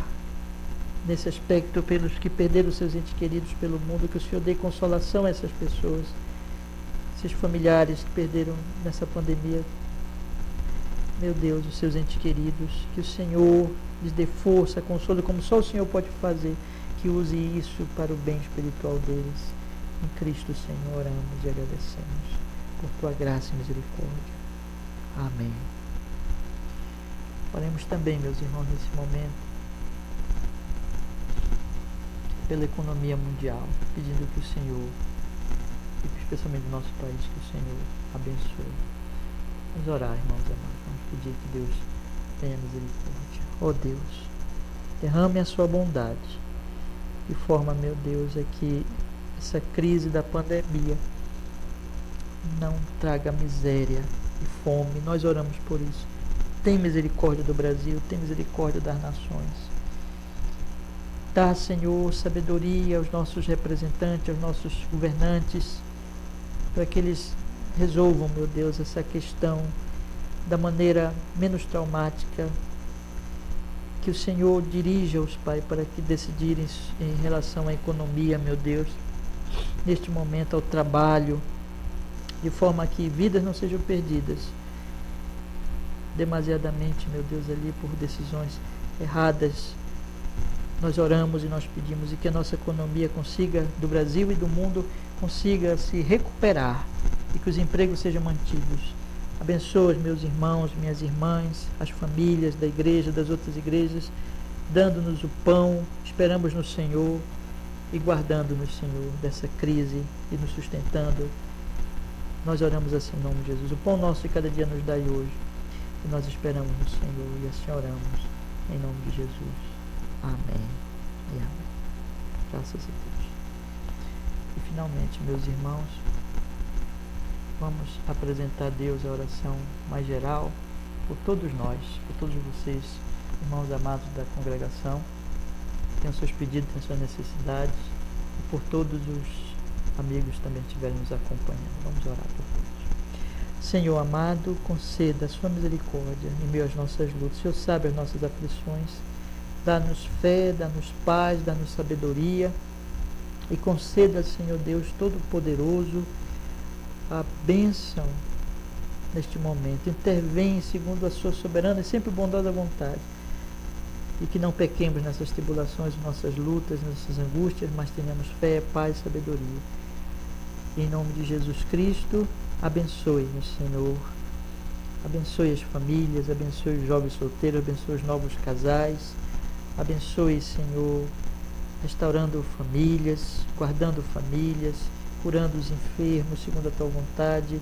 nesse aspecto pelos que perderam seus entes queridos pelo mundo, que o Senhor dê consolação a essas pessoas, esses familiares que perderam nessa pandemia, meu Deus, os seus entes queridos, que o Senhor lhes dê força, consolo, como só o Senhor pode fazer, que use isso para o bem espiritual deles. Em Cristo, Senhor, oramos e agradecemos por Tua graça e misericórdia. Amém. Oremos também, meus irmãos, nesse momento, pela economia mundial, pedindo que o Senhor, e especialmente no nosso país, que o Senhor abençoe. Vamos orar, irmãos amados, vamos pedir que Deus tenha misericórdia. Ó Deus, derrame a sua bondade, de forma, meu Deus, que essa crise da pandemia não traga miséria e fome. Nós oramos por isso. Tem misericórdia do Brasil, tem misericórdia das nações. Dá, Senhor, sabedoria aos nossos representantes, aos nossos governantes, para que eles resolvam, meu Deus, essa questão da maneira menos traumática, que o Senhor dirija-os, Pai, para que decidirem em relação à economia, meu Deus, neste momento ao trabalho, de forma que vidas não sejam perdidas demasiadamente, meu Deus, ali por decisões erradas. Nós oramos e nós pedimos e que a nossa economia consiga, do Brasil e do mundo, consiga se recuperar e que os empregos sejam mantidos. Abençoa os meus irmãos, minhas irmãs, as famílias da igreja, das outras igrejas, dando-nos o pão, esperamos no Senhor e guardando-nos, Senhor, dessa crise e nos sustentando. Nós oramos assim em nome de Jesus. O pão nosso de cada dia nos dai hoje e nós esperamos no Senhor e assim oramos em nome de Jesus. Amém e amém. Graças a Deus. E finalmente, meus irmãos, vamos apresentar a Deus a oração mais geral por todos nós, por todos vocês, irmãos amados da congregação, que têm os seus pedidos, têm suas necessidades, e por todos os amigos que também estiverem nos acompanhando. Vamos orar por todos. Senhor amado, conceda a sua misericórdia em meio às nossas lutas. O Senhor sabe as nossas aflições. Dá-nos fé, dá-nos paz, dá-nos sabedoria e conceda, Senhor Deus Todo-Poderoso, a bênção neste momento. Intervém segundo a sua soberana e sempre bondosa vontade e que não pequemos nessas tribulações, nossas lutas, nossas angústias, mas tenhamos fé, paz e sabedoria. Em nome de Jesus Cristo, abençoe-nos, Senhor. Abençoe as famílias, abençoe os jovens solteiros, abençoe os novos casais. Abençoe, Senhor, restaurando famílias, guardando famílias, curando os enfermos segundo a tua vontade,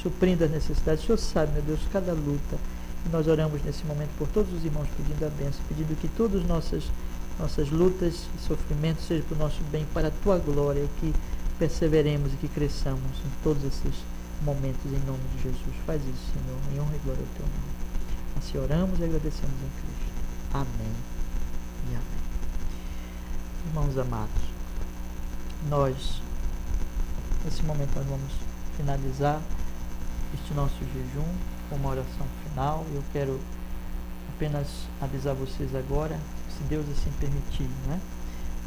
suprindo as necessidades. O Senhor sabe, meu Deus, cada luta. E nós oramos nesse momento por todos os irmãos pedindo a bênção, pedindo que todas nossas lutas e sofrimentos sejam para o nosso bem, para a tua glória, que perseveremos e que cresçamos em todos esses momentos em nome de Jesus. Faz isso, Senhor, em honra e glória ao teu nome. Assim oramos e agradecemos em Cristo. Amém e amém. Irmãos amados, nesse momento nós vamos finalizar este nosso jejum com uma oração final. Eu quero apenas avisar vocês agora, se Deus assim permitir, né?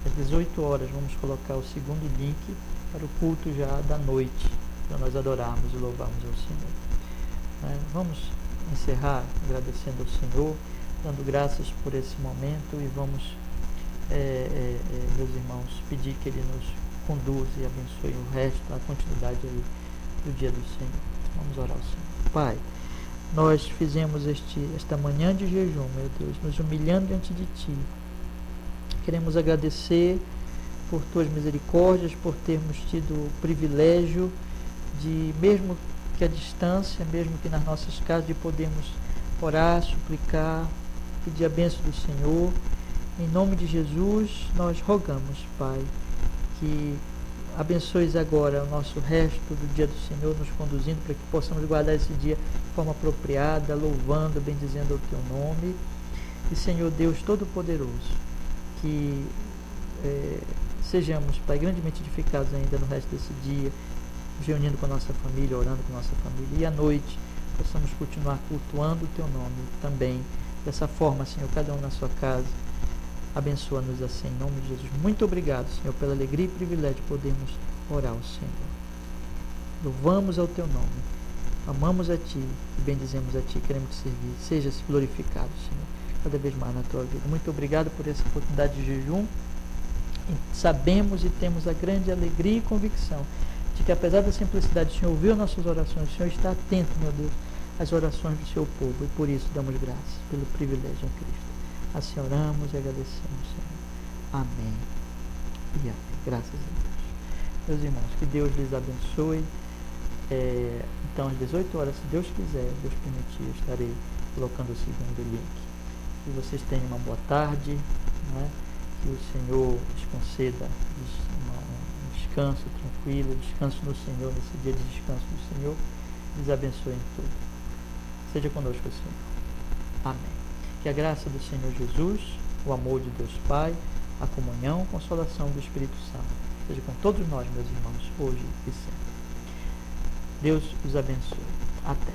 Às 18 horas vamos colocar o segundo link para o culto já da noite, para nós adorarmos e louvarmos ao Senhor. Vamos encerrar agradecendo ao Senhor, dando graças por esse momento e vamos, meus irmãos, pedir que Ele nos conduza e abençoe o resto, a continuidade aí do dia do Senhor. Vamos orar ao Senhor. Pai, nós fizemos esta manhã de jejum, meu Deus, nos humilhando diante de Ti. Queremos agradecer por Tuas misericórdias, por termos tido o privilégio de, mesmo que à distância, mesmo que nas nossas casas, de podermos orar, suplicar, pedir a bênção do Senhor. Em nome de Jesus, nós rogamos, Pai, que abençoes agora o nosso resto do dia do Senhor, nos conduzindo para que possamos guardar esse dia de forma apropriada, louvando, bendizendo o Teu nome. E, Senhor Deus Todo-Poderoso, que sejamos, Pai, grandemente edificados ainda no resto desse dia, nos reunindo com a nossa família, orando com a nossa família, e à noite possamos continuar cultuando o Teu nome também, dessa forma, Senhor, cada um na sua casa. Abençoa-nos assim, em nome de Jesus. Muito obrigado, Senhor, pela alegria e privilégio de podermos orar ao Senhor. Louvamos ao Teu nome, amamos a Ti e bendizemos a Ti, queremos Te servir. Seja-se glorificado, Senhor, cada vez mais na Tua vida. Muito obrigado por essa oportunidade de jejum. E sabemos e temos a grande alegria e convicção de que, apesar da simplicidade, o Senhor ouviu nossas orações, o Senhor está atento, meu Deus, às orações do Seu povo, e por isso damos graças pelo privilégio em Cristo. Assim oramos e agradecemos, Senhor. Amém e amém. Graças a Deus. Meus irmãos, que Deus lhes abençoe. Então, às 18 horas, se Deus quiser, Deus permitir, eu estarei colocando o segundo link. Que vocês tenham uma boa tarde, né? Que o Senhor lhes conceda um descanso tranquilo, descanso no Senhor, nesse dia de descanso do Senhor. Lhes abençoe em tudo. Seja conosco, Senhor. Amém. Que a graça do Senhor Jesus, o amor de Deus Pai, a comunhão, a consolação do Espírito Santo, seja com todos nós, meus irmãos, hoje e sempre. Deus os abençoe. Até.